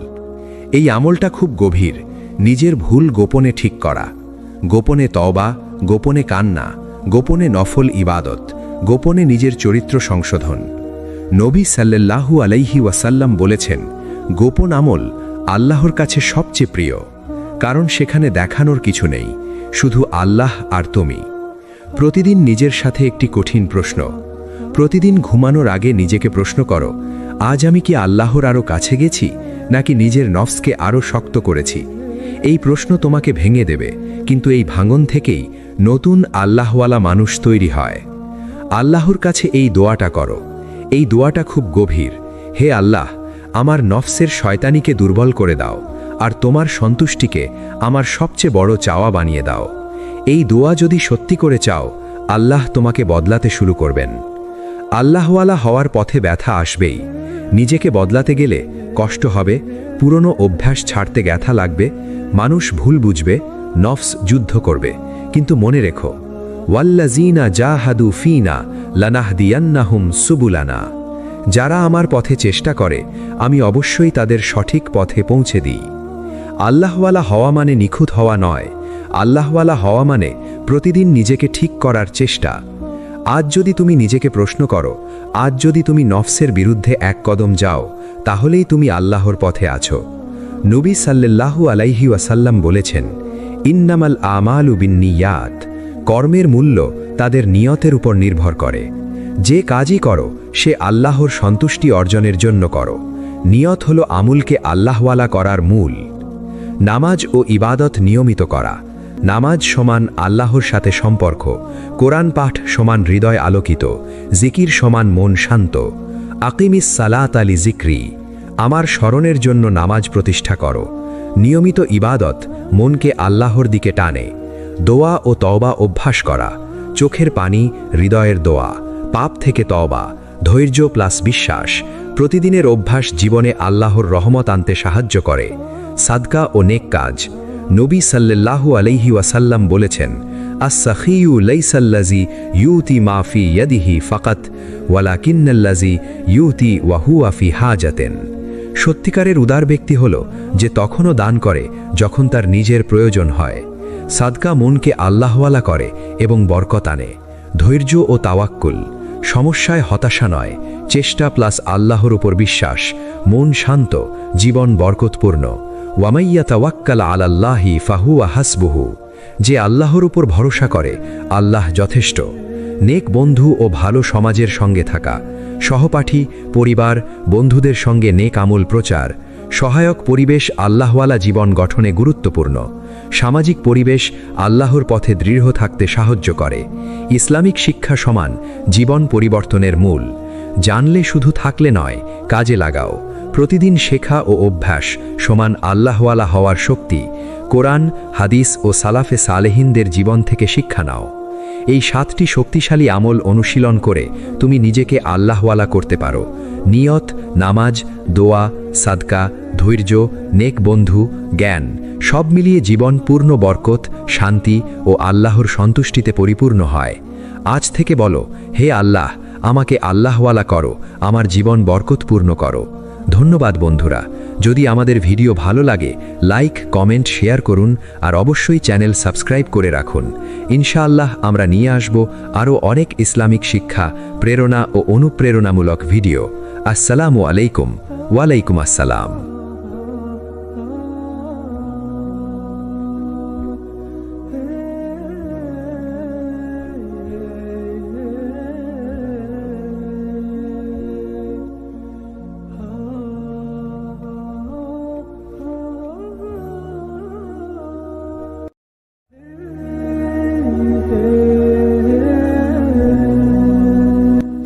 এই আমলটা খুব গভীর। নিজের ভুল গোপনে ঠিক করা, গোপনে তওবা, গোপনে কান্না, গোপনে নফল ইবাদত, গোপনে নিজের চরিত্র সংশোধন। নবী সাল্লাল্লাহু আলাইহি ওয়াসাল্লাম বলেছেন, গোপন আমল আল্লাহর কাছে সবচেয়ে প্রিয়, কারণ সেখানে দেখানোর কিছু নেই, শুধু আল্লাহ আর তুমি। প্রতিদিন নিজের সাথে একটি কঠিন প্রশ্ন। প্রতিদিন ঘুমানোর আগে নিজেকে প্রশ্ন করো, আজ আমি কি আল্লাহর আরও কাছে গেছি, নাকি নিজের নফসকে আরও শক্ত করেছি? এই প্রশ্ন তোমাকে ভেঙে দেবে, কিন্তু এই ভাঙন থেকেই নতুন আল্লাহওয়ালা মানুষ তৈরি হয়। আল্লাহর কাছে এই দোয়াটা করো। এই দোয়াটা খুব গভীর। হে আল্লাহ, আমার নফসের শয়তানিকে দুর্বল করে দাও, আর তোমার সন্তুষ্টিকে আমার সবচেয়ে বড় চাওয়া বানিয়ে দাও। এই দোয়া যদি সত্যি করে চাও, আল্লাহ তোমাকে বদলাতে শুরু করবেন। আল্লাহওয়ালা হওয়ার পথে ব্যথা আসবেই। নিজেকে বদলাতে গেলে কষ্ট হবে, পুরনো অভ্যাস ছাড়তে ব্যথা লাগবে, মানুষ ভুল বুঝবে, নফস যুদ্ধ করবে। কিন্তু মনে রেখো, ওয়াল্লাযীনা জাহাদু ফীনা লানাহদিয়ান্নাহুম সুবুলানা। যারা আমার পথে চেষ্টা করে, আমি অবশ্যই তাদের সঠিক পথে পৌঁছে দিই। আল্লাহওয়ালা হওয়া মানে নিখুঁত হওয়া নয়। আল্লাহওয়ালা হওয়া মানে প্রতিদিন নিজেকে ঠিক করার চেষ্টা। আজ যদি তুমি নিজেকে প্রশ্ন করো, আজ যদি তুমি নফসের বিরুদ্ধে এক কদম যাও, তাহলেই তুমি আল্লাহর পথে আছো। নবী সাল্লাল্লাহু আলাইহি ওয়াসাল্লাম বলেছেন, ইন্নামাল আমালু বিন্নিয়াত, কর্মের মূল্য তাদের নিয়তের উপর নির্ভর করে। যে কাজই করো সে আল্লাহর সন্তুষ্টি অর্জনের জন্য করো। নিয়ত হলো আমুলকে আল্লাহওয়ালা করার মূল। নামাজ ও ইবাদত নিয়মিত করা। নামাজ সমান আল্লাহর সাথে সম্পর্ক, কোরআন পাঠ সমান হৃদয় আলোকিত, জিকির সমান মন শান্ত। আকিমিস সালাত আলি জিক্রি, আমার স্মরণের জন্য নামাজ প্রতিষ্ঠা করো। নিয়মিত ইবাদত মনকে আল্লাহর দিকে টানে। দোয়া ও তওবা অভ্যাস করা, চোখের পানি, হৃদয়ের দোয়া, পাপ থেকে তওবা, ধৈর্য প্লাস বিশ্বাস। প্রতিদিনের অভ্যাস জীবনে আল্লাহর রহমত আনতে সাহায্য করে। সাদকা ও নেক কাজ। নবী সাল্লাল্লাহু আলাইহি ওয়াসাল্লাম বলেছেন, আস-সাখিয়ু লাইসাল্লাযী ইউতি মা ফি ইয়াদিহি ফাকাত ওয়ালাকিন্নাল্লাযী ইউতি ওয়া হুয়া ফি হাজাতিন। সত্যিকারের উদার ব্যক্তি হল যে তখনও দান করে যখন তার নিজের প্রয়োজন হয়। সাদকা মনকে আল্লাহওয়ালা করে এবং বরকত আনে। ধৈর্য ও তাওয়াক্কুল, সমস্যায় হতাশা নয়, চেষ্টা প্লাস আল্লাহর উপর বিশ্বাস। মন শান্ত, জীবন বরকতপূর্ণ। ওয়ামাইয়া তাওয়াক্কাল আলাল্লাহি ফাহুয়া হাসবুহু, যে আল্লাহর উপর ভরসা করে আল্লাহ যথেষ্ট। নেক বন্ধু ও ভালো সমাজের সঙ্গে থাকা, সহপাঠী, পরিবার, বন্ধুদের সঙ্গে নেক আমল প্রচার। সহায়ক পরিবেশ আল্লাহওয়ালা জীবন গঠনে গুরুত্বপূর্ণ। সামাজিক পরিবেশ আল্লাহর পথে দৃঢ় থাকতে সাহায্য করে। ইসলামিক শিক্ষা সমান জীবন পরিবর্তনের মূল। জানলে শুধু থাকলে নয়, কাজে লাগাও। প্রতিদিন শেখা ও অভ্যাস সমান আল্লাহওয়ালা হওয়ার শক্তি। কোরআন, হাদিস ও সালাফে সালেহিনদের জীবন থেকে শিক্ষা নাও। এই 7টি শক্তিশালী আমল অনুশীলন করে তুমি নিজেকে আল্লাহওয়ালা করতে পারো। নিয়ত, নামাজ, দোয়া, সাদকা, ধৈর্য, নেক বন্ধু, জ্ঞান, সব মিলিয়ে জীবন পূর্ণ বরকত, শান্তি ও আল্লাহর সন্তুষ্টিতে পরিপূর্ণ হয়। আজ থেকে বলো, হে আল্লাহ, আমাকে আল্লাহওয়ালা করো, আমার জীবন বরকতপূর্ণ করো। ধন্যবাদ বন্ধুরা। যদি আমাদের ভিডিও ভালো লাগে, লাইক, কমেন্ট, শেয়ার করুন আর অবশ্যই চ্যানেল সাবস্ক্রাইব করে রাখুন। ইনশাআল্লাহ আমরা নিয়ে আসব আরও অনেক ইসলামিক শিক্ষা, প্রেরণা ও অনুপ্রেরণামূলক ভিডিও। আসসালামু আলাইকুম। ওয়ালাইকুম আসসালাম।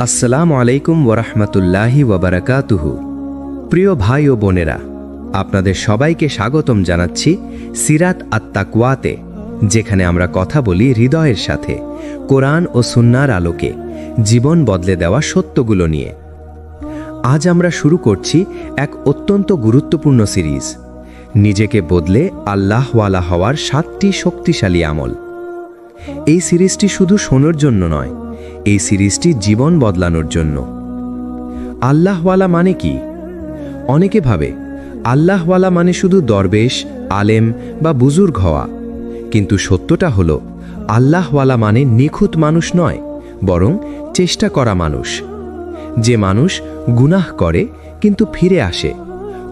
আসসালামু আলাইকুম ওয়ারাহমাতুল্লাহি ওয়াবারাকাতুহু। প্রিয় ভাই ও বোনেরা, আপনাদের সবাইকে স্বাগতম জানাচ্ছি সিরাত আত-তাকওয়াতে, যেখানে আমরা কথা বলি হৃদয়ের সাথে, কোরআন ও সুন্নাহর আলোকে জীবন বদলে দেওয়া সত্যগুলো নিয়ে। আজ আমরা শুরু করছি এক অত্যন্ত গুরুত্বপূর্ণ সিরিজ, নিজেকে বদলে আল্লাহওয়ালা হওয়ার 7টি শক্তিশালী আমল। এই সিরিজটি শুধু শোনার জন্য নয়, এই সিরিজটি জীবন বদলানোর জন্য। আল্লাহওয়ালা মানে কি? অনেকে ভাবে আল্লাহওয়ালা মানে শুধু দরবেশ, আলেম বা বুজুর্গ হওয়া। কিন্তু সত্যটা হলো, আল্লাহওয়ালা মানে নিখুঁত মানুষ নয়, বরং চেষ্টা করা মানুষ। যে মানুষ গুনাহ করে কিন্তু ফিরে আসে,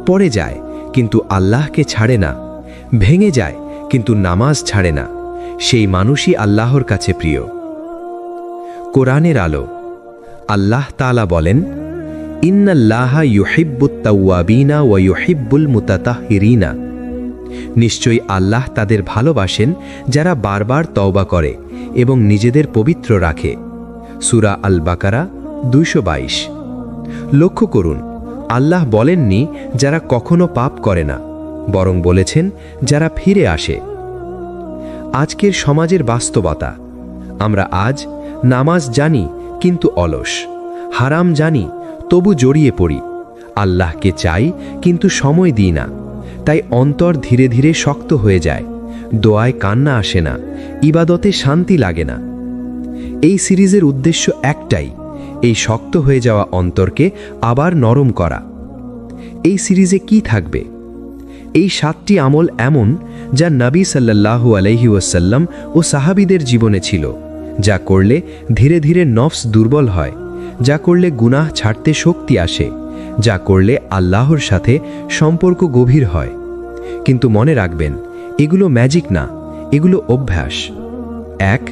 পড়ে যায় কিন্তু আল্লাহকে ছাড়ে না, ভেঙে যায় কিন্তু নামাজ ছাড়ে না, সেই মানুষই আল্লাহর কাছে প্রিয়। কোরআনের আলো। আল্লাহ তাআলা বলেন, ইন্নাল্লাহা ইউহিব্বুত তাওয়াবিনা ওয়া ইউহিব্বুল মুতাতাহহিরিনা, নিশ্চয়ই আল্লাহ তাদের ভালোবাসেন যারা বারবার তওবা করে এবং নিজেদের পবিত্র রাখে। সূরা আল বাকারা 222। লক্ষ্য করুন, আল্লাহ বলেননি যারা কখনো পাপ করে না, বরং বলেছেন যারা ফিরে আসে। আজকের সমাজের বাস্তবতা, আমরা আজ নামাজ জানি কিন্তু অলস, হারাম জানি তবু জড়িয়ে পড়ি, আল্লাহকে চাই কিন্তু সময় দিই না, তাই অন্তর ধীরে ধীরে শক্ত হয়ে যায়, দোয়ায় কান্না আসে না, ইবাদতে শান্তি লাগে না। এই সিরিজের উদ্দেশ্য একটাই, এই শক্ত হয়ে যাওয়া অন্তরকে আবার নরম করা। এই সিরিজে কি থাকবে? এই 7টি আমল এমন যা নবী সাল্লাল্লাহু আলাইহি ওয়াসাল্লাম ও সাহাবীদের জীবনে ছিল, যা করলে ধীরে ধীরে নফস দুর্বল হয়, যা করলে গুনাহ ছাড়তে শক্তি আসে, যা করলে আল্লাহর সাথে সম্পর্ক গভীর হয়। কিন্তু মনে রাখবেন, এগুলো ম্যাজিক না, এগুলো অভ্যাস। 1.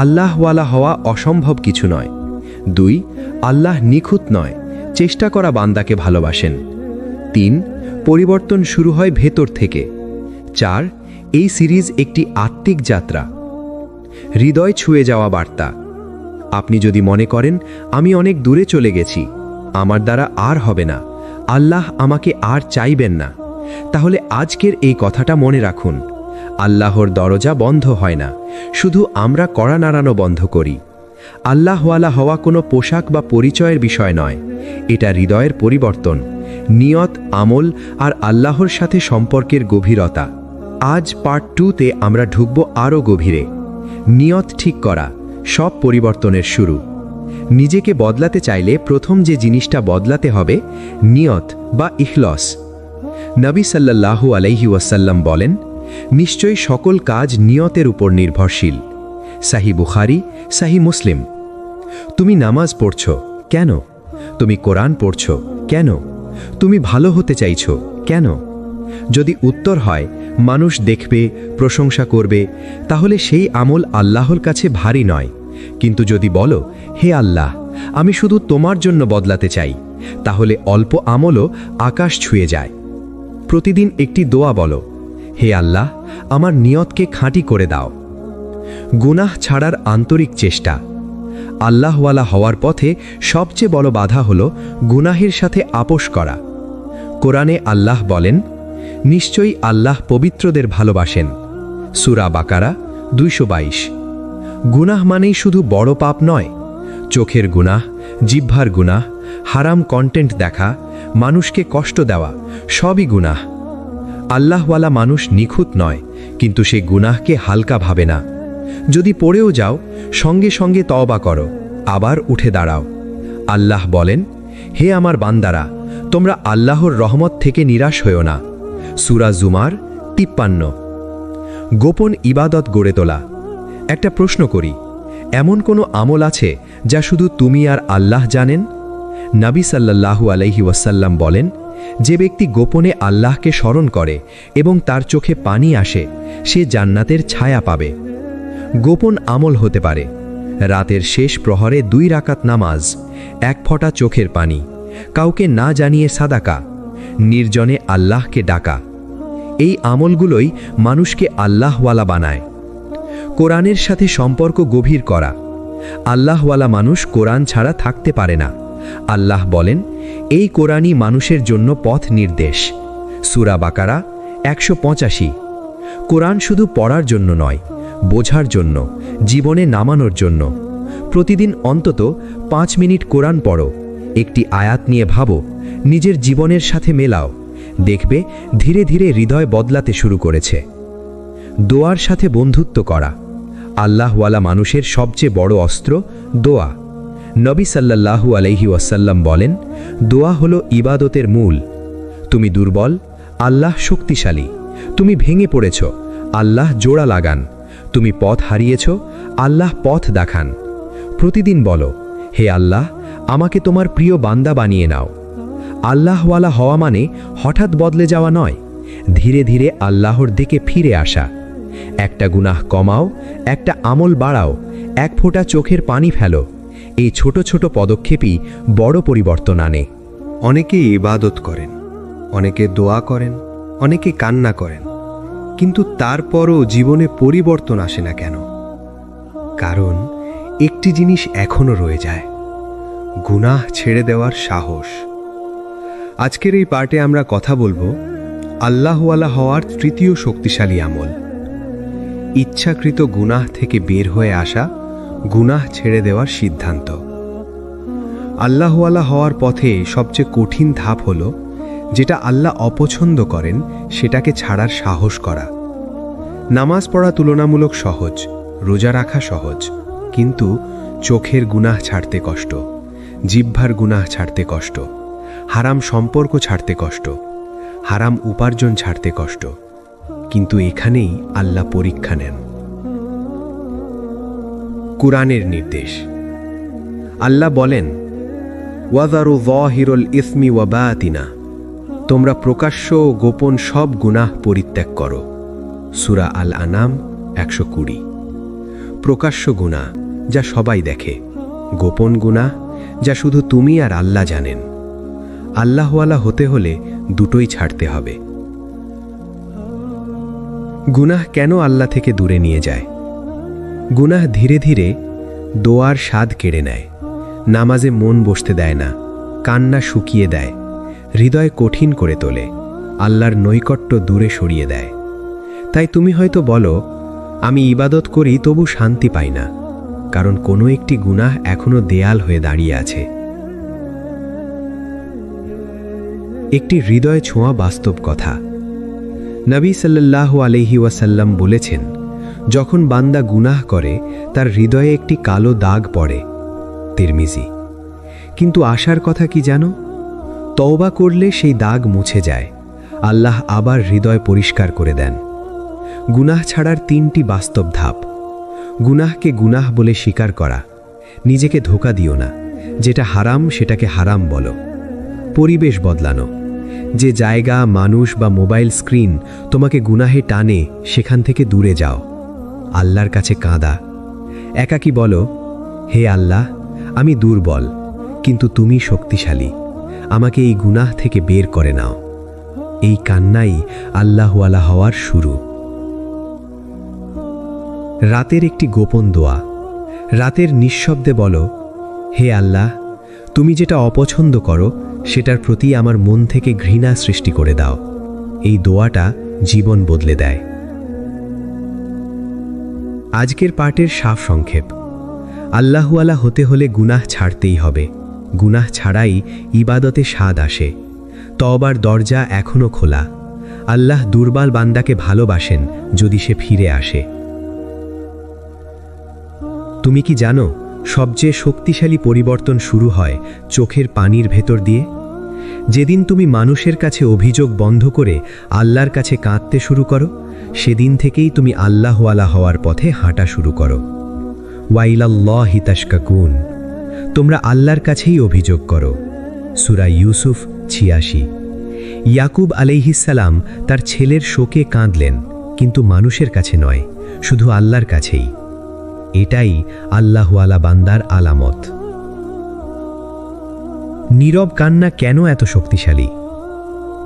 আল্লাহওয়ালা হওয়া অসম্ভব কিছু নয়। 2. আল্লাহ নিখুঁত নয়, চেষ্টা করা বান্দাকে ভালোবাসেন। 3. পরিবর্তন শুরু হয় ভেতর থেকে। 4. এই সিরিজ একটি আত্মিক যাত্রা, হৃদয় ছুঁয়ে যাওয়া বার্তা। আপনি যদি মনে করেন আমি অনেক দূরে চলে গেছি, আমার দ্বারা আর হবে না, আল্লাহ আমাকে আর চাইবেন না, তাহলে আজকের এই কথাটা মনে রাখুন, আল্লাহর দরজা বন্ধ হয় না, শুধু আমরা কড়া নাড়ানো বন্ধ করি। আল্লাহওয়ালা হওয়া কোনো পোশাক বা পরিচয়ের বিষয় নয়, এটা হৃদয়ের পরিবর্তন, নিয়ত, আমল আর আল্লাহর সাথে সম্পর্কের গভীরতা। আজ পার্ট 2তে আমরা ঢুকব আরও গভীরে। নিয়ত ঠিক করা সব পরিবর্তনের শুরু। নিজেকে বদলাতে চাইলে প্রথম যে জিনিসটা বদলাতে হবে, নিয়ত বা ইখলাস। নবী সাল্লাল্লাহু আলাইহি ওয়াসাল্লাম বলেন, নিশ্চয়ই সকল কাজ নিয়তের উপর নির্ভরশীল। সাহি বুখারী, সাহি মুসলিম। তুমি নামাজ পড়ছ কেন? তুমি কোরআন পড়ছ কেন? তুমি ভালো হতে চাইছো কেন? যদি উত্তর হয় মানুষ দেখবে, প্রশংসা করবে, তাহলে সেই আমল আল্লাহর কাছে ভারী নয়। কিন্তু যদি বলো, হে আল্লাহ, আমি শুধু তোমার জন্য বদলাতে চাই, তাহলে অল্প আমলও আকাশ ছুঁয়ে যায়। প্রতিদিন একটি দোয়া বলো, হে আল্লাহ, আমার নিয়তকে খাঁটি করে দাও। গুনাহ ছাড়ার আন্তরিক চেষ্টা। আল্লাহওয়ালা হওয়ার পথে সবচেয়ে বড় বাধা হল গুনাহের সাথে আপোষ করা। কোরআনে আল্লাহ বলেন, নিশ্চয়ই আল্লাহ পবিত্রদের ভালোবাসেন। সূরা বাকারা 222। গুনাহ মানেই শুধু বড় পাপ নয়, চোখের গুনাহ, জিহ্বার গুনাহ, হারাম কন্টেন্ট দেখা, মানুষকে কষ্ট দেওয়া, সবই গুনাহ। আল্লাহওয়ালা মানুষ নিখুঁত নয়, কিন্তু সে গুনাহকে হালকা ভাবে না। যদি পড়েও যাও, সঙ্গে সঙ্গে তওবা করো, আবার উঠে দাঁড়াও। আল্লাহ বলেন, হে আমার বান্দারা, তোমরা আল্লাহর রহমত থেকে নিরাশ হও না। সূরা জুমার 53। গোপন ইবাদত গড়ে তোলা। একটা প্রশ্ন করি, এমন কোনো আমল আছে যা শুধু তুমি আর আল্লাহ জানেন? নবী সাল্লাল্লাহু আলাইহি ওয়াসাল্লাম বলেন, যে ব্যক্তি গোপনে আল্লাহকে স্মরণ করে এবং তার চোখে পানি আসে, সে জান্নাতের ছায়া পাবে। গোপন আমল হতে পারে রাতের শেষ প্রহরে 2 রাকাত নামাজ, 1 ফোঁটা চোখের পানি, কাউকে না জানিয়ে সাদাকা, নির্জনে আল্লাহকে ডাকা। এই আমলগুলোই মানুষকে আল্লাহওয়ালা বানায়। কোরআনের সাথে সম্পর্ক গভীর করা। আল্লাহওয়ালা মানুষ কোরআন ছাড়া থাকতে পারে না। আল্লাহ বলেন, এই কোরআনই মানুষের জন্য পথ নির্দেশ। সূরা বাকারা 185। কোরআন শুধু পড়ার জন্য নয়, বোঝার জন্য, জীবনে নামানোর জন্য। প্রতিদিন অন্তত 5 মিনিট কোরআন পড়ো, একটি আয়াত নিয়ে ভাবো, নিজের জীবনের সাথে মেলাও, দেখবে ধীরে ধীরে হৃদয় বদলাতে শুরু করেছে। দোয়ার সাথে বন্ধুত্ব করা। আল্লাহওয়ালা মানুষের সবচেয়ে বড় অস্ত্র দোয়া। নবী সাল্লাল্লাহু আলাইহি ওয়াসাল্লাম বলেন, দোয়া হলো ইবাদতের মূল। তুমি দুর্বল, আল্লাহ শক্তিশালী। তুমি ভেঙে পড়েছ, আল্লাহ জোড়া লাগান। তুমি পথ হারিয়েছ, আল্লাহ পথ দেখান। প্রতিদিন বলো, হে আল্লাহ, আমাকে তোমার প্রিয় বান্দা বানিয়ে নাও। আল্লাহওয়ালা হওয়া মানে হঠাৎ বদলে যাওয়া নয়, ধীরে ধীরে আল্লাহর দিকে ফিরে আসা। একটা গুনাহ কমাও, একটা আমল বাড়াও, 1 ফোঁটা চোখের পানি ফেলো। এই ছোট ছোট পদক্ষেপই বড় পরিবর্তন আনে। অনেকে ইবাদত করেন, অনেকে দোয়া করেন, অনেকে কান্না করেন, কিন্তু তারপরও জীবনে পরিবর্তন আসে না কেন? কারণ একটি জিনিস এখনো রয়ে যায়, গুনাহ ছেড়ে দেওয়ার সাহস। আজকের এই পার্টে আমরা কথা বলবো আল্লাহওয়ালা হওয়ার তৃতীয় শক্তিশালী আমল, ইচ্ছাকৃত গুনাহ থেকে বের হয়ে আসা, গুনাহ ছেড়ে দেওয়ার সিদ্ধান্ত। আল্লাহওয়ালা হওয়ার পথে সবচেয়ে কঠিন ধাপ হলো, যেটা আল্লাহ অপছন্দ করেন সেটাকে ছাড়ার সাহস করা। নামাজ পড়া তুলনামূলক সহজ, রোজা রাখা সহজ, কিন্তু চোখের গুনাহ ছাড়তে কষ্ট, জিহ্বার গুনাহ ছাড়তে কষ্ট, হারাম সম্পর্ক ছাড়তে কষ্ট, হারাম উপার্জন ছাড়তে কষ্ট, কিন্তু এখানেই আল্লাহ পরীক্ষা নেন। কুরআনের নির্দেশ। আল্লাহ বলেন, ওয়াযারু যাহিরুল ইসমি ওয়া বাতিনা, তোমরা প্রকাশ্য ও গোপন সব গুনাহ পরিত্যাগ করো। সূরা আল আনাম 120। প্রকাশ্য গুনাহ যা সবাই দেখে, গোপন গুনাহ যা শুধু তুমি আর আল্লাহ জানেন। আল্লাহওয়ালা হতে হলে দুটোই ছাড়তে হবে। গুনাহ কেন আল্লাহ থেকে দূরে নিয়ে যায়? গুনাহ ধীরে ধীরে দোয়ার স্বাদ কেড়ে নেয়, নামাজে মন বসতে দেয় না, কান্না শুকিয়ে দেয়, হৃদয় কঠিন করে তোলে, আল্লাহর নৈকট্য দূরে সরিয়ে দেয়। তাই তুমি হয়তো বলো, আমি ইবাদত করি তবু শান্তি পাই না, কারণ কোনো একটি গুনাহ এখনো দেয়াল হয়ে দাঁড়িয়ে আছে। একটি হৃদয় ছোঁয়া বাস্তব কথা। নবী সাল্লাল্লাহু আলাইহি ওয়াসাল্লাম বলেছেন, যখন বান্দা গুনাহ করে তার হৃদয়ে একটি কালো দাগ পড়ে। তিরমিজি। কিন্তু আশার কথা কি জানো? তওবা করলে সেই দাগ মুছে যায়, আল্লাহ আবার হৃদয় পরিষ্কার করে দেন। গুনাহ ছাড়ার 3টি বাস্তব ধাপ। গুনাহকে গুনাহ বলে স্বীকার করা, নিজেকে ধোঁকা দিও না, যেটা হারাম সেটাকে হারাম বলো। পরিবেশ বদলানো, যে জায়গা, মানুষ বা মোবাইল স্ক্রিন তোমাকে গুনাহে টানে সেখান থেকে দূরে যাও। আল্লাহর কাছে কাঁদা, একাকী বলো, হে আল্লাহ, আমি দুর্বল কিন্তু তুমি শক্তিশালী, আমাকে এই গুনাহ থেকে বের করে নাও। এই কান্নাই আল্লাহওয়ালা হওয়ার শুরু। রাতের একটি গোপন দোয়া। রাতের নিঃশব্দে বলো, হে আল্লাহ, তুমি যেটা অপছন্দ করো সেটার প্রতি আমার মন থেকে ঘৃণা সৃষ্টি করে দাও। এই দোয়াটা জীবন বদলে দেয়। আজকের পাঠের সাফ সংক্ষেপ। আল্লাহওয়ালা হতে হলে গুনাহ ছাড়তেই হবে। গুনাহ ছাড়াই ইবাদতে স্বাদ আসে। তওবার দরজা এখনো খোলা। আল্লাহ দুর্বল বান্দাকে ভালোবাসেন যদি সে ফিরে আসে। তুমি কি জানো, সবচেয়ে শক্তিশালী পরিবর্তন শুরু হয় চোখের পানির ভেতর দিয়ে? যেদিন তুমি মানুষের কাছে অভিযোগ বন্ধ করে আল্লাহর কাছে কাঁদতে শুরু করো, সেদিন থেকেই তুমি আল্লাহওয়ালা হওয়ার পথে হাঁটা শুরু করো। ওয়াইলাল্লাহি তাশকাকুন, তোমরা আল্লাহর কাছেই অভিযোগ করো। সূরা ইউসুফ 86। ইয়াকুব আলাইহিস সালাম তার ছেলের শোকে কাঁদলেন, কিন্তু মানুষের কাছে নয়, শুধু আল্লাহর কাছেই। এটাই আল্লাহওয়ালা বান্দার আলামত। নীরব কান্না কেন এত শক্তিশালী?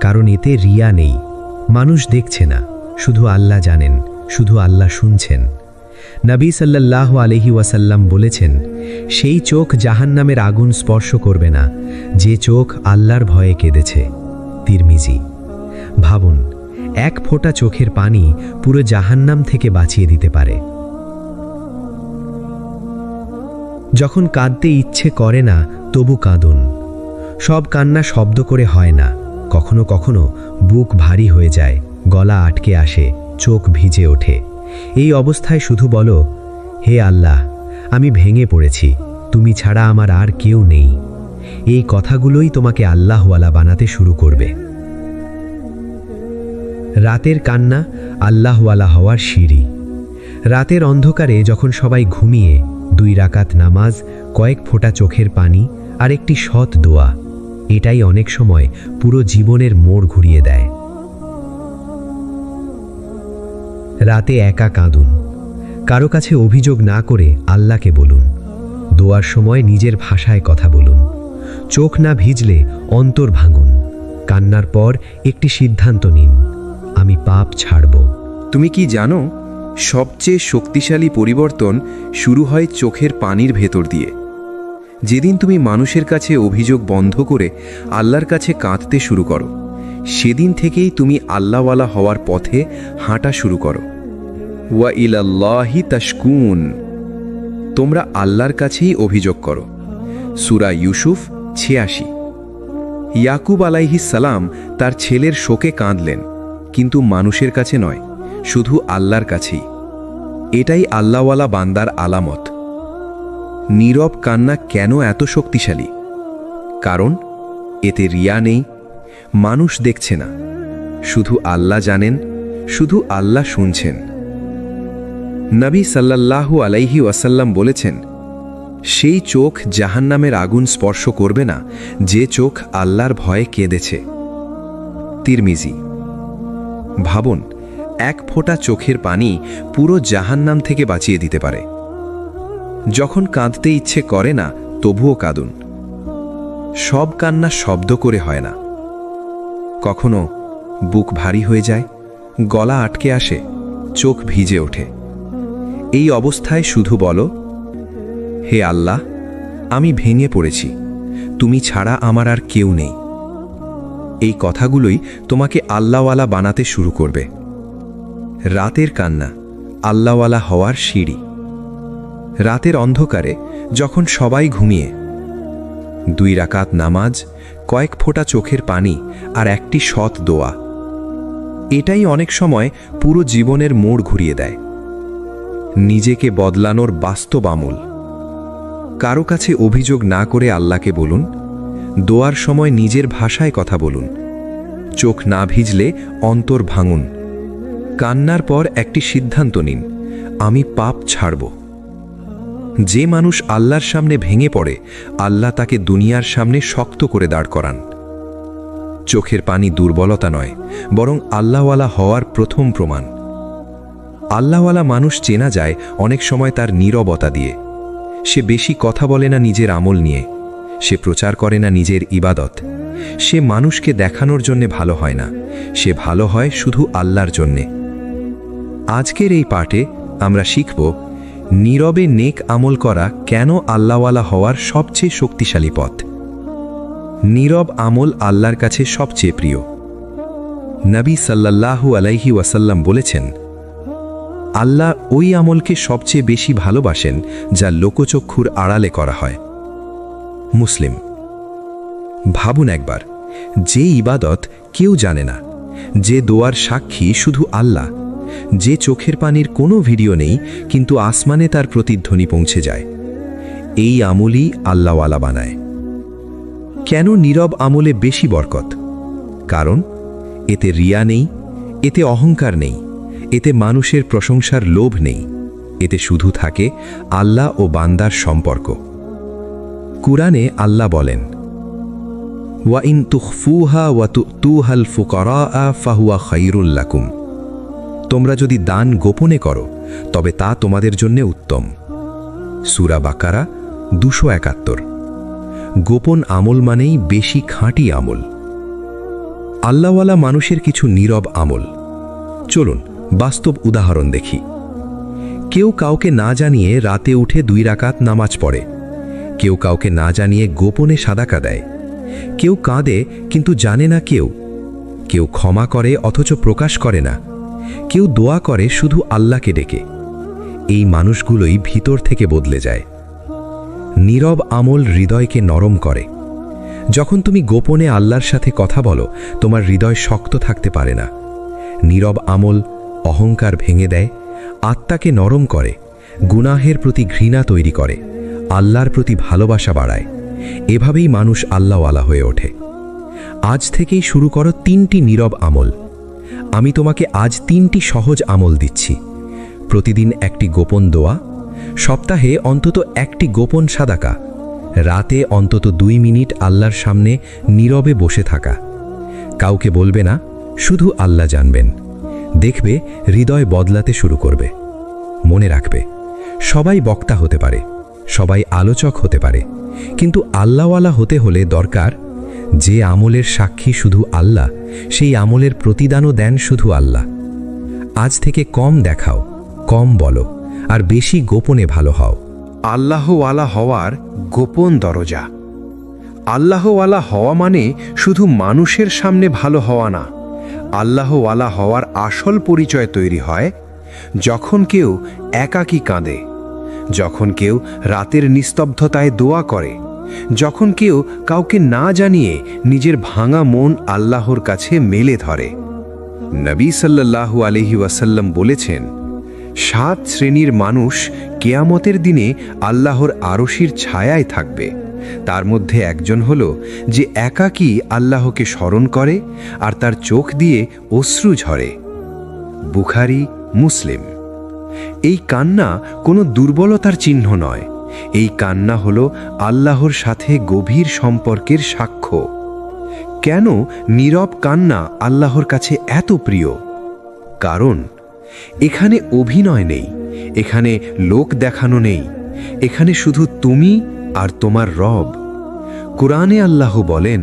কারণ এতে রিয়া নেই, মানুষ দেখছে না, শুধু আল্লাহ জানেন, শুধু আল্লাহ শুনছেন। নবী সাল্লাল্লাহু আলাইহি ওয়াসাল্লাম বলেছেন, সেই চোখ জাহান্নামের আগুন স্পর্শ করবে না যে চোখ আল্লাহর ভয়ে কেঁদেছে। তিরমিজি। ভাবুন, এক ফোঁটা চোখের পানি পুরো জাহান্নাম থেকে বাঁচিয়ে দিতে পারে। যখন কাঁদতে ইচ্ছে করে না তবু কাঁদুন। সব কান্না শব্দ করে হয় না, কখনো কখনো বুক ভারী হয়ে যায়, গলা আটকে আসে, চোখ ভিজে ওঠে। এই অবস্থায় শুধু বলো, হে আল্লাহ, আমি ভেঙে পড়েছি, তুমি ছাড়া আমার আর কেউ নেই। এই কথাগুলোই তোমাকে আল্লাহওয়ালা বানাতে শুরু করবে। রাতের কান্না আল্লাহওয়ালা হওয়ার সিঁড়ি। রাতের অন্ধকারে যখন সবাই ঘুমিয়ে 2 রাকাত নামাজ, কয়েক ফোঁটা চোখের পানি আর একটি সৎ দোয়া, এটাই অনেক সময় পুরো জীবনের মোড় ঘুরিয়ে দেয়। রাতে একা কাঁদুন। কারো কাছে অভিযোগ না করে আল্লাহকে বলুন। দোয়ার সময় নিজের ভাষায় কথা বলুন। চোখ না ভিজলে অন্তর ভাঙুন। কান্নার পর একটি সিদ্ধান্ত নিন, আমি পাপ ছাড়ব। তুমি কি জানো, সবচেয়ে শক্তিশালী পরিবর্তন শুরু হয় চোখের পানির ভেতর দিয়ে। যেদিন তুমি মানুষের কাছে অভিযোগ বন্ধ করে আল্লাহর কাছে কাঁদতে শুরু করো, সেদিন থেকেই তুমি আল্লাহওয়ালা হওয়ার পথে হাঁটা শুরু করো। ওয়া ইলাল্লাহি তাশকুন, তোমরা আল্লাহর কাছেই অভিযোগ করো। সূরা ইউসুফ 86। ইয়াকুব আলাইহিস সালাম তার ছেলের শোকে কাঁদলেন, কিন্তু মানুষের কাছে নয়, শুধু আল্লাহর কাছেই। এটাই আল্লাহওয়ালা বান্দার আলামত। নীরব কান্না কেন এত শক্তিশালী? কারণ এতে রিয়া নেই, মানুষ দেখছে না, শুধু আল্লাহ জানেন, শুধু আল্লাহ শুনছেন। নবী সাল্লাল্লাহু আলাইহি ওয়াসাল্লাম বলেছেন, সেই চোখ জাহান্নামের আগুন স্পর্শ করবে না যে চোখ আল্লাহর ভয়ে কেঁদেছে। তিরমিজি। ভাবুন, এক ফোঁটা চোখের পানি পুরো জাহান্নাম থেকে বাঁচিয়ে দিতে পারে। যখন কাঁদতে ইচ্ছে করে না, তবুও কাঁদুন। সব কান্না শব্দ করে হয় না। কখনো বুক ভারী হয়ে যায়, গলা আটকে আসে, চোখ ভিজে ওঠে। এই অবস্থায় শুধু বলো, হে আল্লাহ, আমি ভেঙে পড়েছি, তুমি ছাড়া আমার আর কেউ নেই। এই কথাগুলোই তোমাকে আল্লাহওয়ালা বানাতে শুরু করবে। রাতের কান্না আল্লাহওয়ালা হওয়ার সিঁড়ি। রাতের অন্ধকারে যখন সবাই ঘুমিয়ে, 2 রাকাত নামাজ, কয়েক ফোঁটা চোখের পানি আর একটি সৎ দোয়া, এটাই অনেক সময় পুরো জীবনের মোড় ঘুরিয়ে দেয়। নিজেকে বদলানোর বাস্তব আমল। কারো কাছে অভিযোগ না করে আল্লাহকে বলুন। দোয়ার সময় নিজের ভাষায় কথা বলুন। চোখ না ভিজলে অন্তর ভাঙুন। কান্নার পর একটি সিদ্ধান্ত নিন, আমি পাপ ছাড়ব। যে মানুষ আল্লাহর সামনে ভেঙে পড়ে, আল্লাহ তাকে দুনিয়ার সামনে শক্ত করে দাঁড় করান। চোখের পানি দুর্বলতা নয়, বরং আল্লাহওয়ালা হওয়ার প্রথম প্রমাণ। আল্লাহওয়ালা মানুষ চেনা যায় অনেক সময় তার নীরবতা দিয়ে। সে বেশি কথা বলে না নিজের আমল নিয়ে, সে প্রচার করে না নিজের ইবাদত। সে মানুষকে দেখানোর জন্যে ভালো হয় না, সে ভালো হয় শুধু আল্লাহর জন্যে। আজকের এই পাঠে আমরা শিখব নীরবে নেক আমল করা কেন আল্লাহওয়ালা হওয়ার সবচেয়ে শক্তিশালী পথ। নীরব আমল আল্লাহর কাছে সবচেয়ে প্রিয়। নবী সাল্লাল্লাহু আলাইহি ওয়াসাল্লাম বলেছেন, আল্লাহ ওই আমলকে সবচেয়ে বেশি ভালোবাসেন যা লোকচক্ষুর আড়ালে করা হয়। মুসলিম। ভাবুন একবার, যে ইবাদত কেউ জানে না, যে দোয়ার সাক্ষী শুধু আল্লাহ, যে চোখের পানির কোনো ভিডিও নেই কিন্তু আসমানে তার প্রতিধ্বনি পৌঁছে যায়, এই আমলই আল্লাহওয়ালা বানায়। কেন নীরব আমলে বেশি বরকত? কারণ এতে রিয়া নেই, এতে অহংকার নেই, এতে মানুষের প্রশংসার লোভ নেই, এতে শুধু থাকে আল্লাহ ও বান্দার সম্পর্ক। কুরআনে আল্লাহ বলেন, ওয়া ইন তুখফুহা ওয়া তু'তুহাল ফুকারাআ ফাহুয়া খায়রুল লাকুম। তোমরা যদি দান গোপনে করো তবে তা তোমাদের জন্য উত্তম। সূরা বাকারা 271। গোপন আমল মানেই বেশি খাঁটি আমল। আল্লাহওয়ালা মানুষের কিছু নীরব আমল। চলুন বাস্তব উদাহরণ দেখি। কেউ কাউকে না জানিয়ে রাতে উঠে 2 রাকাত নামাজ পড়ে। কেউ কাউকে না জানিয়ে গোপনে সাদাকা দেয়। কেউ কাঁদে কিন্তু জানে না কেউ। কেউ ক্ষমা করে অথচ প্রকাশ করে না। কেউ দোয়া করে শুধু আল্লাহকে ডেকে। এই মানুষগুলোই ভিতর থেকে বদলে যায়। নীরব আমল হৃদয়কে নরম করে। যখন তুমি গোপনে আল্লাহর সাথে কথা বলো, তোমার হৃদয় শক্ত থাকতে পারে না। নীরব আমল অহংকার ভেঙে দেয়, আত্মাকে নরম করে, গুনাহের প্রতি ঘৃণা তৈরি করে, আল্লাহর প্রতি ভালোবাসা বাড়ায়। এভাবেই মানুষ আল্লাহওয়ালা হয়ে ওঠে। আজ থেকেই শুরু করো 3টি নীরব আমল। আমি তোমাকে আজ 3টি সহজ আমল দিচ্ছি। প্রতিদিন একটি গোপন দোয়া, সপ্তাহে অন্তত একটি গোপন সাদাকা, রাতে অন্তত 2 মিনিট আল্লাহর সামনে নীরবে বসে থাকা। কাউকে বলবে না, শুধু আল্লাহ জানবেন। দেখবে হৃদয় বদলাতে শুরু করবে। মনে রাখবে, সবাই বক্তা হতে পারে, সবাই আলোচক হতে পারে, কিন্তু আল্লাহওয়ালা হতে হলে দরকার যে আমলের সাক্ষী শুধু আল্লাহ, সেই আমলের প্রতিদানও দেন শুধু আল্লাহ। আজ থেকে কম দেখাও, কম বলো, আর বেশি গোপনে ভালো হও। আল্লাহওয়ালা হওয়ার গোপন দরজা। আল্লাহওয়ালা হওয়া মানে শুধু মানুষের সামনে ভালো হওয়া না। আল্লাহওয়ালা হওয়ার আসল পরিচয় তৈরি হয় যখন কেউ একাকী কাঁদে, যখন কেউ রাতের নিস্তব্ধতায় দোয়া করে, যখন কেউ কাউকে না জানিয়ে নিজের ভাঙা মন আল্লাহর কাছে মেলে ধরে। নবী সাল্লাল্লাহু আলাইহি ওয়াসাল্লাম বলেছেন, 7 শ্রেণীর মানুষ কিয়ামতের দিনে আল্লাহর আরশির ছায়ায় থাকবে। তার মধ্যে একজন হল যে একাকী আল্লাহকে স্মরণ করে আর তার চোখ দিয়ে অশ্রু ঝরে। বুখারী, মুসলিম। এই কান্না কোনো দুর্বলতার চিহ্ন নয়, এই কান্না হল আল্লাহর সাথে গভীর সম্পর্কের সাক্ষ্য। কেন নীরব কান্না আল্লাহর কাছে এত প্রিয়? কারণ এখানে অভিনয় নেই, এখানে লোক দেখানো নেই, এখানে শুধু তুমি আর তোমার রব। কুরআনে আল্লাহ বলেন,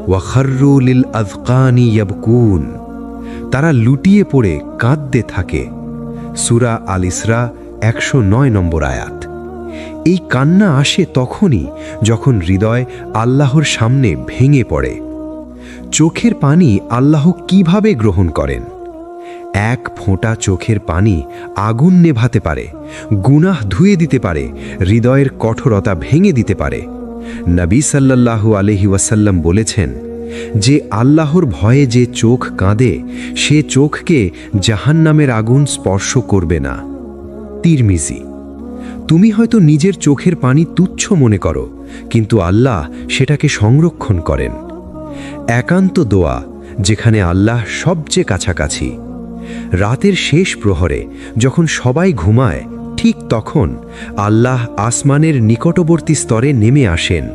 ওয়াখাররু লিল আযকানি ইয়াবকুন, তারা লুটিয়ে পড়ে কাঁদতে থাকে। সূরা আল ইসরা 109 নম্বর আয়াত। এই কান্না আসে তখনই যখন হৃদয় আল্লাহর সামনে ভেঙে পড়ে। চোখের পানি আল্লাহ কিভাবে গ্রহণ করেন? এক ফোঁটা চোখের পানি আগুন নেভাতে পারে, গুনাহ ধুয়ে দিতে পারে, হৃদয়ের কঠোরতা ভেঙে দিতে পারে। নবী সাল্লাল্লাহু আলাইহি ওয়াসাল্লাম বলেছেন, যে আল্লাহর ভয়ে যে চোখ কাঁদে সে চোখকে জাহান্নামের আগুন স্পর্শ করবে না। তিরমিজি। তুমি হয়তো নিজের চোখের পানি তুচ্ছ মনে করো, কিন্তু আল্লাহ সেটাকে সংরক্ষণ করেন। একান্ত দোয়া, যেখানে আল্লাহ সবচেয়ে কাছাকাছি। রাতের শেষ প্রহরে যখন সবাই ঘুমায়, ঠিক তখন আল্লাহ আসমানের নিকটবর্তী স্তরে নেমে আসেন।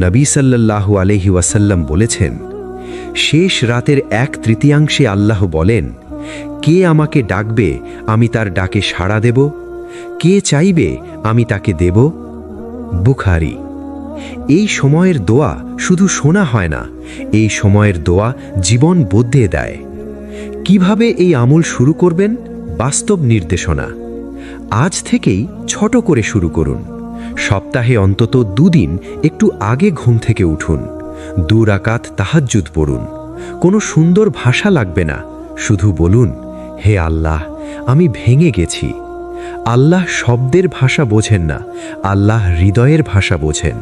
নবী সাল্লাল্লাহু আলাইহি ওয়াসাল্লাম বলেছেন, শেষ রাতের 1/3 আল্লাহ বলেন, কে আমাকে ডাকবে আমি তার ডাকে সাড়া দেব, কে চাইবে আমি তাকে দেব। বুখারী। এই সময়ের দোয়া শুধু শোনা হয় না, এই সময়ের দোয়া জীবন বদলে দেয়। কিভাবে এই আমল শুরু করবেন? বাস্তব নির্দেশনা। আজ থেকেই ছোট করে শুরু করুন। সপ্তাহে অন্তত 2 দিন একটু আগে ঘুম থেকে উঠুন, 2 রাকাত তাহাজ্জুদ পড়ুন। কোনো সুন্দর ভাষা লাগবে না, শুধু বলুন, হে আল্লাহ, আমি ভেঙে গেছি। আল্লাহ শব্দের ভাষা বোঝেন না, আল্লাহ হৃদয়ের ভাষা বোঝেন।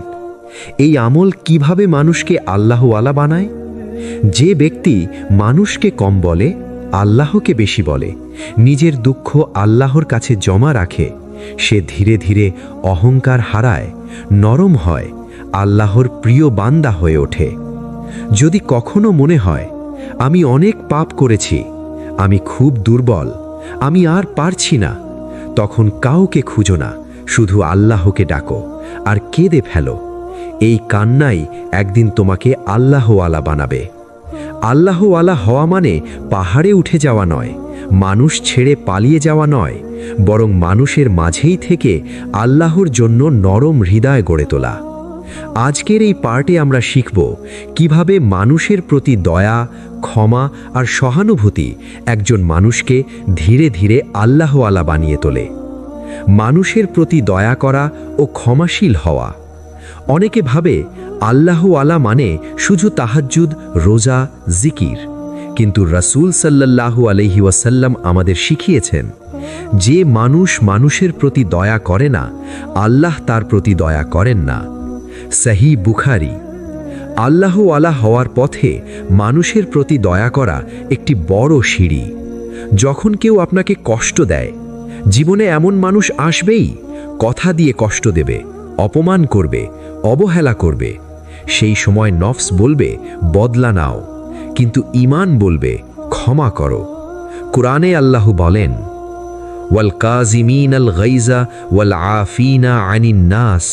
এই আমল কিভাবে মানুষকে আল্লাহওয়ালা বানায়? যে ব্যক্তি মানুষকে কম বলে, আল্লাহকে বেশি বলে, নিজের দুঃখ আল্লাহর কাছে জমা রাখে, সে ধীরে ধীরে অহংকার হারায়, নরম হয়, আল্লাহর প্রিয় বান্দা হয়ে ওঠে। যদি কখনো মনে হয় আমি অনেক পাপ করেছি, আমি খুব দুর্বল, আমি আর পারছি না, তখন কাউকে খুঁজো না, শুধু আল্লাহকে ডাকো আর কেঁদে ফেলো। এই কান্নাই একদিন তোমাকে আল্লাহওয়ালা বানাবে। আল্লাহওয়ালা হওয়া মানে পাহাড়ে উঠে যাওয়া নয়, মানুষ ছেড়ে পালিয়ে যাওয়া নয়, বরং মানুষের মাঝেই থেকে আল্লাহর জন্য নরম হৃদয় গড়ে তোলা। আজকের এই পার্টে আমরা শিখব কিভাবে মানুষের প্রতি দয়া, ক্ষমা আর সহানুভূতি একজন মানুষকে ধীরে ধীরে আল্লাহওয়ালা বানিয়ে তোলে। মানুষের প্রতি দয়া করা ও ক্ষমাশীল হওয়া। অনেকে ভাবে আল্লাহওয়ালা মানে শুধু তাহাজ্জুদ, রোজা, জিকির, কিন্তু রাসূল সাল্লাল্লাহু আলাইহি ওয়াসাল্লাম আমাদের শিখিয়েছেন, যে মানুষ মানুষের প্রতি দয়া করে না, আল্লাহ তার প্রতি দয়া করেন না। সহিহ বুখারী। আল্লাহওয়ালা হওয়ার পথে মানুষের প্রতি দয়া করা একটি বড় সিঁড়ি। যখন কেউ আপনাকে কষ্ট দেয়, জীবনে এমন মানুষ আসবেই, কথা দিয়ে কষ্ট দেবে, অপমান করবে, অবহেলা করবে। সেই সময় নফস বলবে বদলা নাও, কিন্তু ঈমান বলবে ক্ষমা করো। কুরআনে আল্লাহ বলেন, ওয়াল কাযিমিনাল গায়জা ওয়াল আফিনা আনিন নাস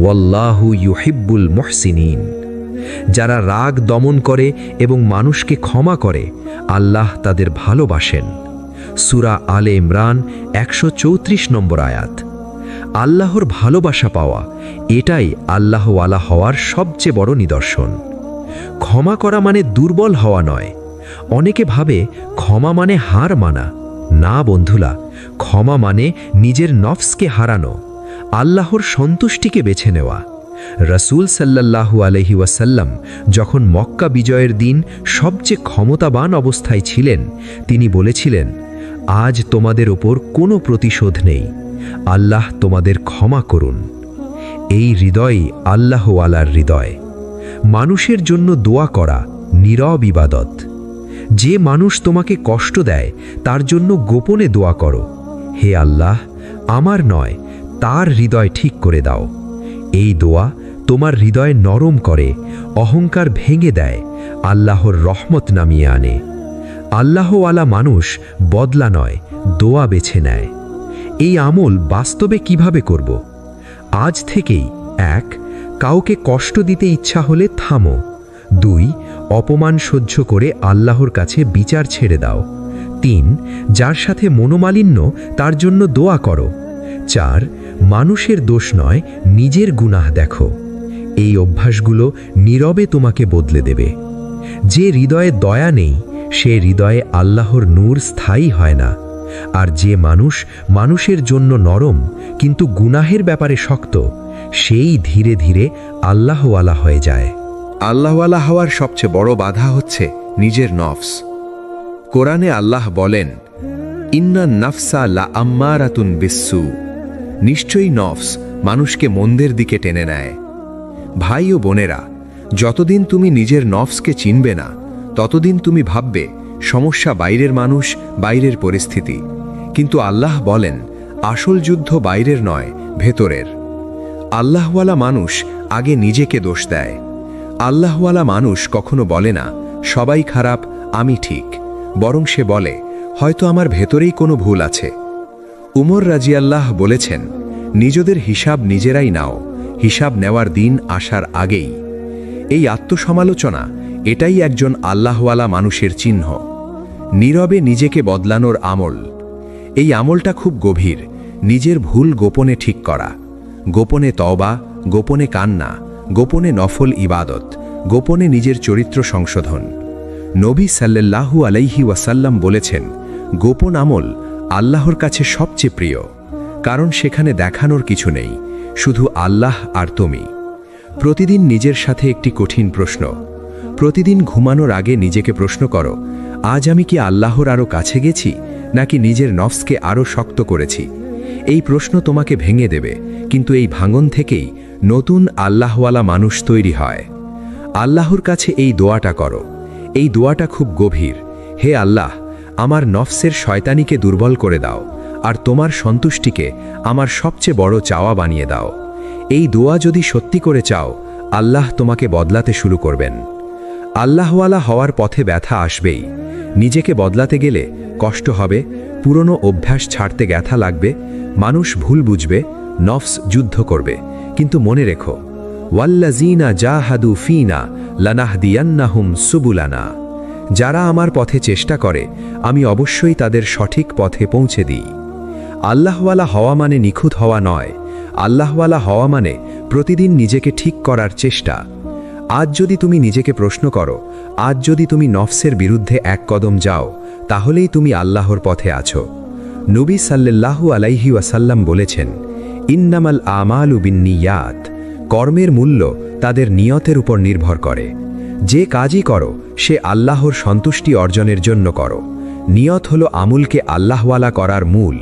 ওয়াল্লাহু ইউহিব্বুল মুহসিনিন। যারা রাগ দমন করে এবং মানুষকে ক্ষমা করে, আল্লাহ তাদের ভালোবাসেন। সূরা আলে ইমরান 134 নম্বর আয়াত। আল্লাহর ভালোবাসা পাওয়া, এটাই আল্লাহওয়ালা হওয়ার সবচেয়ে বড় নিদর্শন। ক্ষমা করা মানে দুর্বল হওয়া নয়। অনেকে ভাবে ক্ষমা মানে হার মানা। না বন্ধুরা, ক্ষমা মানে নিজের নফসকে হারানো, আল্লাহর সন্তুষ্টিকে বেছে নেওয়া। রাসূল সাল্লাল্লাহু আলাইহি ওয়াসাল্লাম যখন মক্কা বিজয়ের দিন সবচেয়ে ক্ষমতাবান অবস্থায় ছিলেন, তিনি বলেছিলেন, আজ তোমাদের ওপর কোনো প্রতিশোধ নেই, আল্লাহ তোমাদের ক্ষমা করুন। এই হৃদয়ই আল্লাহওয়ালার হৃদয়। মানুষের জন্য দোয়া করা নীরব ইবাদত। যে মানুষ তোমাকে কষ্ট দেয়, তার জন্য গোপনে দোয়া করো, হে আল্লাহ, আমার নয়, তার হৃদয় ঠিক করে দাও। এই দোয়া তোমার হৃদয় নরম করে, অহংকার ভেঙে দেয়, আল্লাহর রহমত নামিয়ে আনে। আল্লাহওয়ালা মানুষ বদলা নয়, দোয়া বেছে নেয়। এই আমল বাস্তবে কিভাবে করব? আজ থেকেই 1. কাউকে কষ্ট দিতে ইচ্ছা হলে থামো। 2. অপমান সহ্য করে আল্লাহর কাছে বিচার ছেড়ে দাও। 3. যার সাথে মনোমালিন্য তার জন্য দোয়া করো। 4. মানুষের দোষ নয়, নিজের গুনাহ দেখো। এই অভ্যাসগুলো নীরবে তোমাকে বদলে দেবে। যে হৃদয়ে দয়া নেই, সে হৃদয়ে আল্লাহর নূর স্থায়ী হয় না। আর যে মানুষ মানুষের জন্য নরম কিন্তু গুনাহের ব্যাপারে শক্ত, সেই ধীরে ধীরে আল্লাহওয়ালা হয়ে যায়। আল্লাহওয়ালা হওয়ার সবচেয়ে বড় বাধা হচ্ছে নিজের নফস। কোরআনে আল্লাহ বলেন, ইন্না নাফসা লা আম্মারাতুন বিস্সু, নিশ্চয়ই নফস মানুষকে মন্দের দিকে টেনে নেয়। ভাই ও বোনেরা, যতদিন তুমি নিজের নফসকে চিনবে না, ততদিন তুমি ভাববে সমস্যা বাইরের মানুষ, বাইরের পরিস্থিতি। কিন্তু আল্লাহ বলেন, আসল যুদ্ধ বাইরের নয়, ভেতরের। আল্লাহওয়ালা মানুষ আগে নিজেকে দোষ দেয়। আল্লাহওয়ালা মানুষ কখনো বলে না সবাই খারাপ, আমি ঠিক, বরং সে বলে হয়তো আমার ভেতরেই কোনো ভুল আছে। উমর রাজিয়াল্লাহ বলেছেন, নিজেদের হিসাব নিজেরাই নাও, হিসাব নেওয়ার দিন আসার আগেই। এই আত্মসমালোচনা, এটাই একজন আল্লাহওয়ালা মানুষের চিহ্ন। নীরবে নিজেকে বদলানোর আমল। এই আমলটা খুব গভীর। নিজের ভুল গোপনে ঠিক করা, গোপনে তওবা, গোপনে কান্না, গোপনে নফল ইবাদত, গোপনে নিজের চরিত্র সংশোধন। নবী সাল্লাল্লাহু আলাইহি ওয়াসাল্লাম বলেছেন, গোপন আমল আল্লাহর কাছে সবচেয়ে প্রিয়, কারণ সেখানে দেখানোর কিছু নেই, শুধু আল্লাহ আর তুমি। প্রতিদিন নিজের সাথে একটি কঠিন প্রশ্ন। প্রতিদিন ঘুমানোর আগে নিজেকে প্রশ্ন করো, আজ আমি কি আল্লাহর আরও কাছে গেছি, নাকি নিজের নফসকে আরও শক্ত করেছি? এই প্রশ্ন তোমাকে ভেঙে দেবে, কিন্তু এই ভাঙন থেকেই নতুন আল্লাহওয়ালা মানুষ তৈরি হয়। আল্লাহর কাছে এই দোয়াটা করো। এই দোয়াটা খুব গভীর। হে আল্লাহ, আমার নফসের শয়তানিকে দুর্বল করে দাও, আর তোমার সন্তুষ্টিকে আমার সবচেয়ে বড় চাওয়া বানিয়ে দাও। এই দোয়া যদি সত্যি করে চাও, আল্লাহ তোমাকে বদলাতে শুরু করবেন। আল্লাহওয়ালা হওয়ার পথে ব্যথা আসবেই। নিজেকে বদলাতে গেলে কষ্ট হবে, পুরনো অভ্যাস ছাড়তে ব্যথা লাগবে, মানুষ ভুল বুঝবে, নফস যুদ্ধ করবে। কিন্তু মনে রেখো, ওয়াল্লাযীনা জাহাদু ফীনা লানাহদিয়ান্নাহুম সুবুলানা, যারা আমার পথে চেষ্টা করে আমি অবশ্যই তাদের সঠিক পথে পৌঁছে দিই। আল্লাহওয়ালা হওয়া মানে নিখুঁত হওয়া নয়। আল্লাহওয়ালা হওয়া মানে প্রতিদিন নিজেকে ঠিক করার চেষ্টা। আজ যদি তুমি নিজেকে প্রশ্ন করো, আজ যদি তুমি নফসের বিরুদ্ধে এক কদম যাও, তাহলেই তুমি আল্লাহর পথে আছো। নবী সাল্লাল্লাহু আলাইহি ওয়াসাল্লাম বলেছেন, ইন্নামাল আমালু বিন্নিয়াত, কর্মের মূল্য তাদের নিয়তের উপর নির্ভর করে। যে কাজই করো সে আল্লাহর সন্তুষ্টি অর্জনের জন্য করো। নিয়ত হলো আমলকে আল্লাহওয়ালা করার মূল।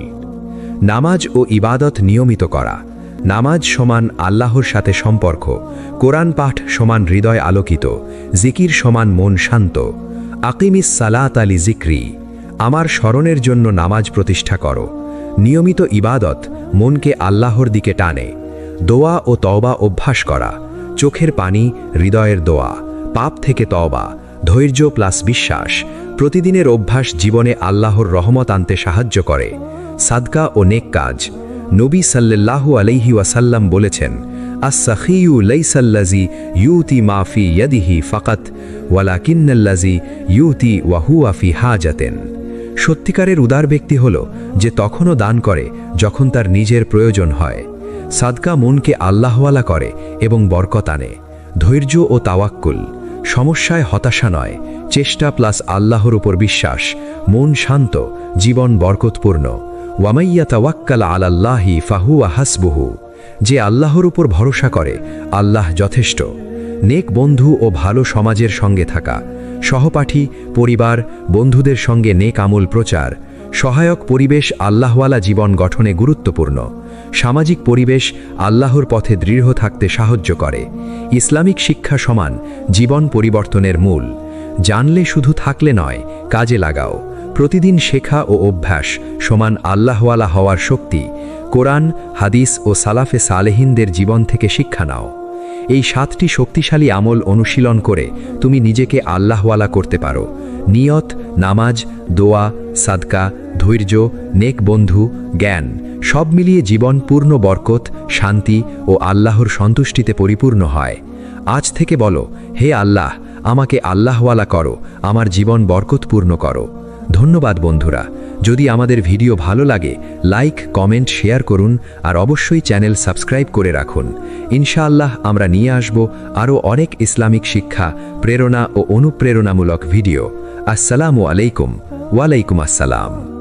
নামাজ ও ইবাদত নিয়মিত করা। নামাজ সমান আল্লাহর সাথে সম্পর্ক, কোরআন পাঠ সমান হৃদয় আলোকিত, জিকির সমান মন শান্ত। আকিমিস সালাত আলি জিক্রি, আমার স্মরণের জন্য নামাজ প্রতিষ্ঠা করো। নিয়মিত ইবাদত মনকে আল্লাহর দিকে টানে। দোয়া ও তওবা অভ্যাস করা, চোখের পানি, হৃদয়ের দোয়া, পাপ থেকে তওবা, ধৈর্য প্লাস বিশ্বাস। প্রতিদিনের অভ্যাস জীবনে আল্লাহর রহমত আনতে সাহায্য করে। সাদকা ও নেক কাজ। নবী সাল্লাল্লাহু আলাইহি ওয়াসাল্লাম বলেছেন, আস-সাখিয়ু লাইসাল্লাযী ইউতি মা ফি ইয়াদিহি ফাকাত ওয়ালাকিন্নাল্লাযী ইউতি ওয়া হুয়া ফি হাজাতিন। সত্যিকারের উদার ব্যক্তি হল যে তখনও দান করে যখন তার নিজের প্রয়োজন হয়। সাদকা মনকে আল্লাহওয়ালা করে এবং বরকত আনে। ধৈর্য ও তাওয়াক্কুল, সমস্যায় হতাশা নয়, চেষ্টা প্লাস আল্লাহর উপর বিশ্বাস। মন শান্ত, জীবন বরকতপূর্ণ। ওয়ামাইয়া তাওয়াক্কাল আলাল্লাহি ফাহুয়া হাসবুহু, যে আল্লাহর উপর ভরসা করে আল্লাহ যথেষ্ট। নেক বন্ধু ও ভালো সমাজের সঙ্গে থাকা, সহপাঠী, পরিবার, বন্ধুদের সঙ্গে নেক আমল প্রচার। সহায়ক পরিবেশ আল্লাহওয়ালা জীবন গঠনে গুরুত্বপূর্ণ। সামাজিক পরিবেশ আল্লাহর পথে দৃঢ় থাকতে সাহায্য করে। ইসলামিক শিক্ষা সমান জীবন পরিবর্তনের মূল। জানলে শুধু থাকলে নয়, কাজে লাগাও। প্রতিদিন শেখা ও অভ্যাস সমান আল্লাহওয়ালা হওয়ার শক্তি। কোরআন, হাদিস ও সালাফে সালেহিনদের জীবন থেকে শিক্ষা নাও। এই 7টি শক্তিশালী আমল অনুশীলন করে তুমি নিজেকে আল্লাহওয়ালা করতে পারো। নিয়ত, নামাজ, দোয়া, সাদকা, ধৈর্য, নেক বন্ধু, জ্ঞান সব মিলিয়ে জীবন পূর্ণ বরকত, শান্তি ও আল্লাহর সন্তুষ্টিতে পরিপূর্ণ হয়। আজ থেকে বলো, হে আল্লাহ, আমাকে আল্লাহওয়ালা করো, আমার জীবন বরকতপূর্ণ করো। ধন্যবাদ বন্ধুরা। যদি আমাদের ভিডিও ভালো লাগে, লাইক, কমেন্ট, শেয়ার করুন আর অবশ্যই চ্যানেল সাবস্ক্রাইব করে রাখুন। ইনশাআল্লাহ আমরা নিয়ে আসব আরও অনেক ইসলামিক শিক্ষা, প্রেরণা ও অনুপ্রেরণামূলক ভিডিও। আসসালামু আলাইকুম। ওয়ালাইকুম আসসালাম।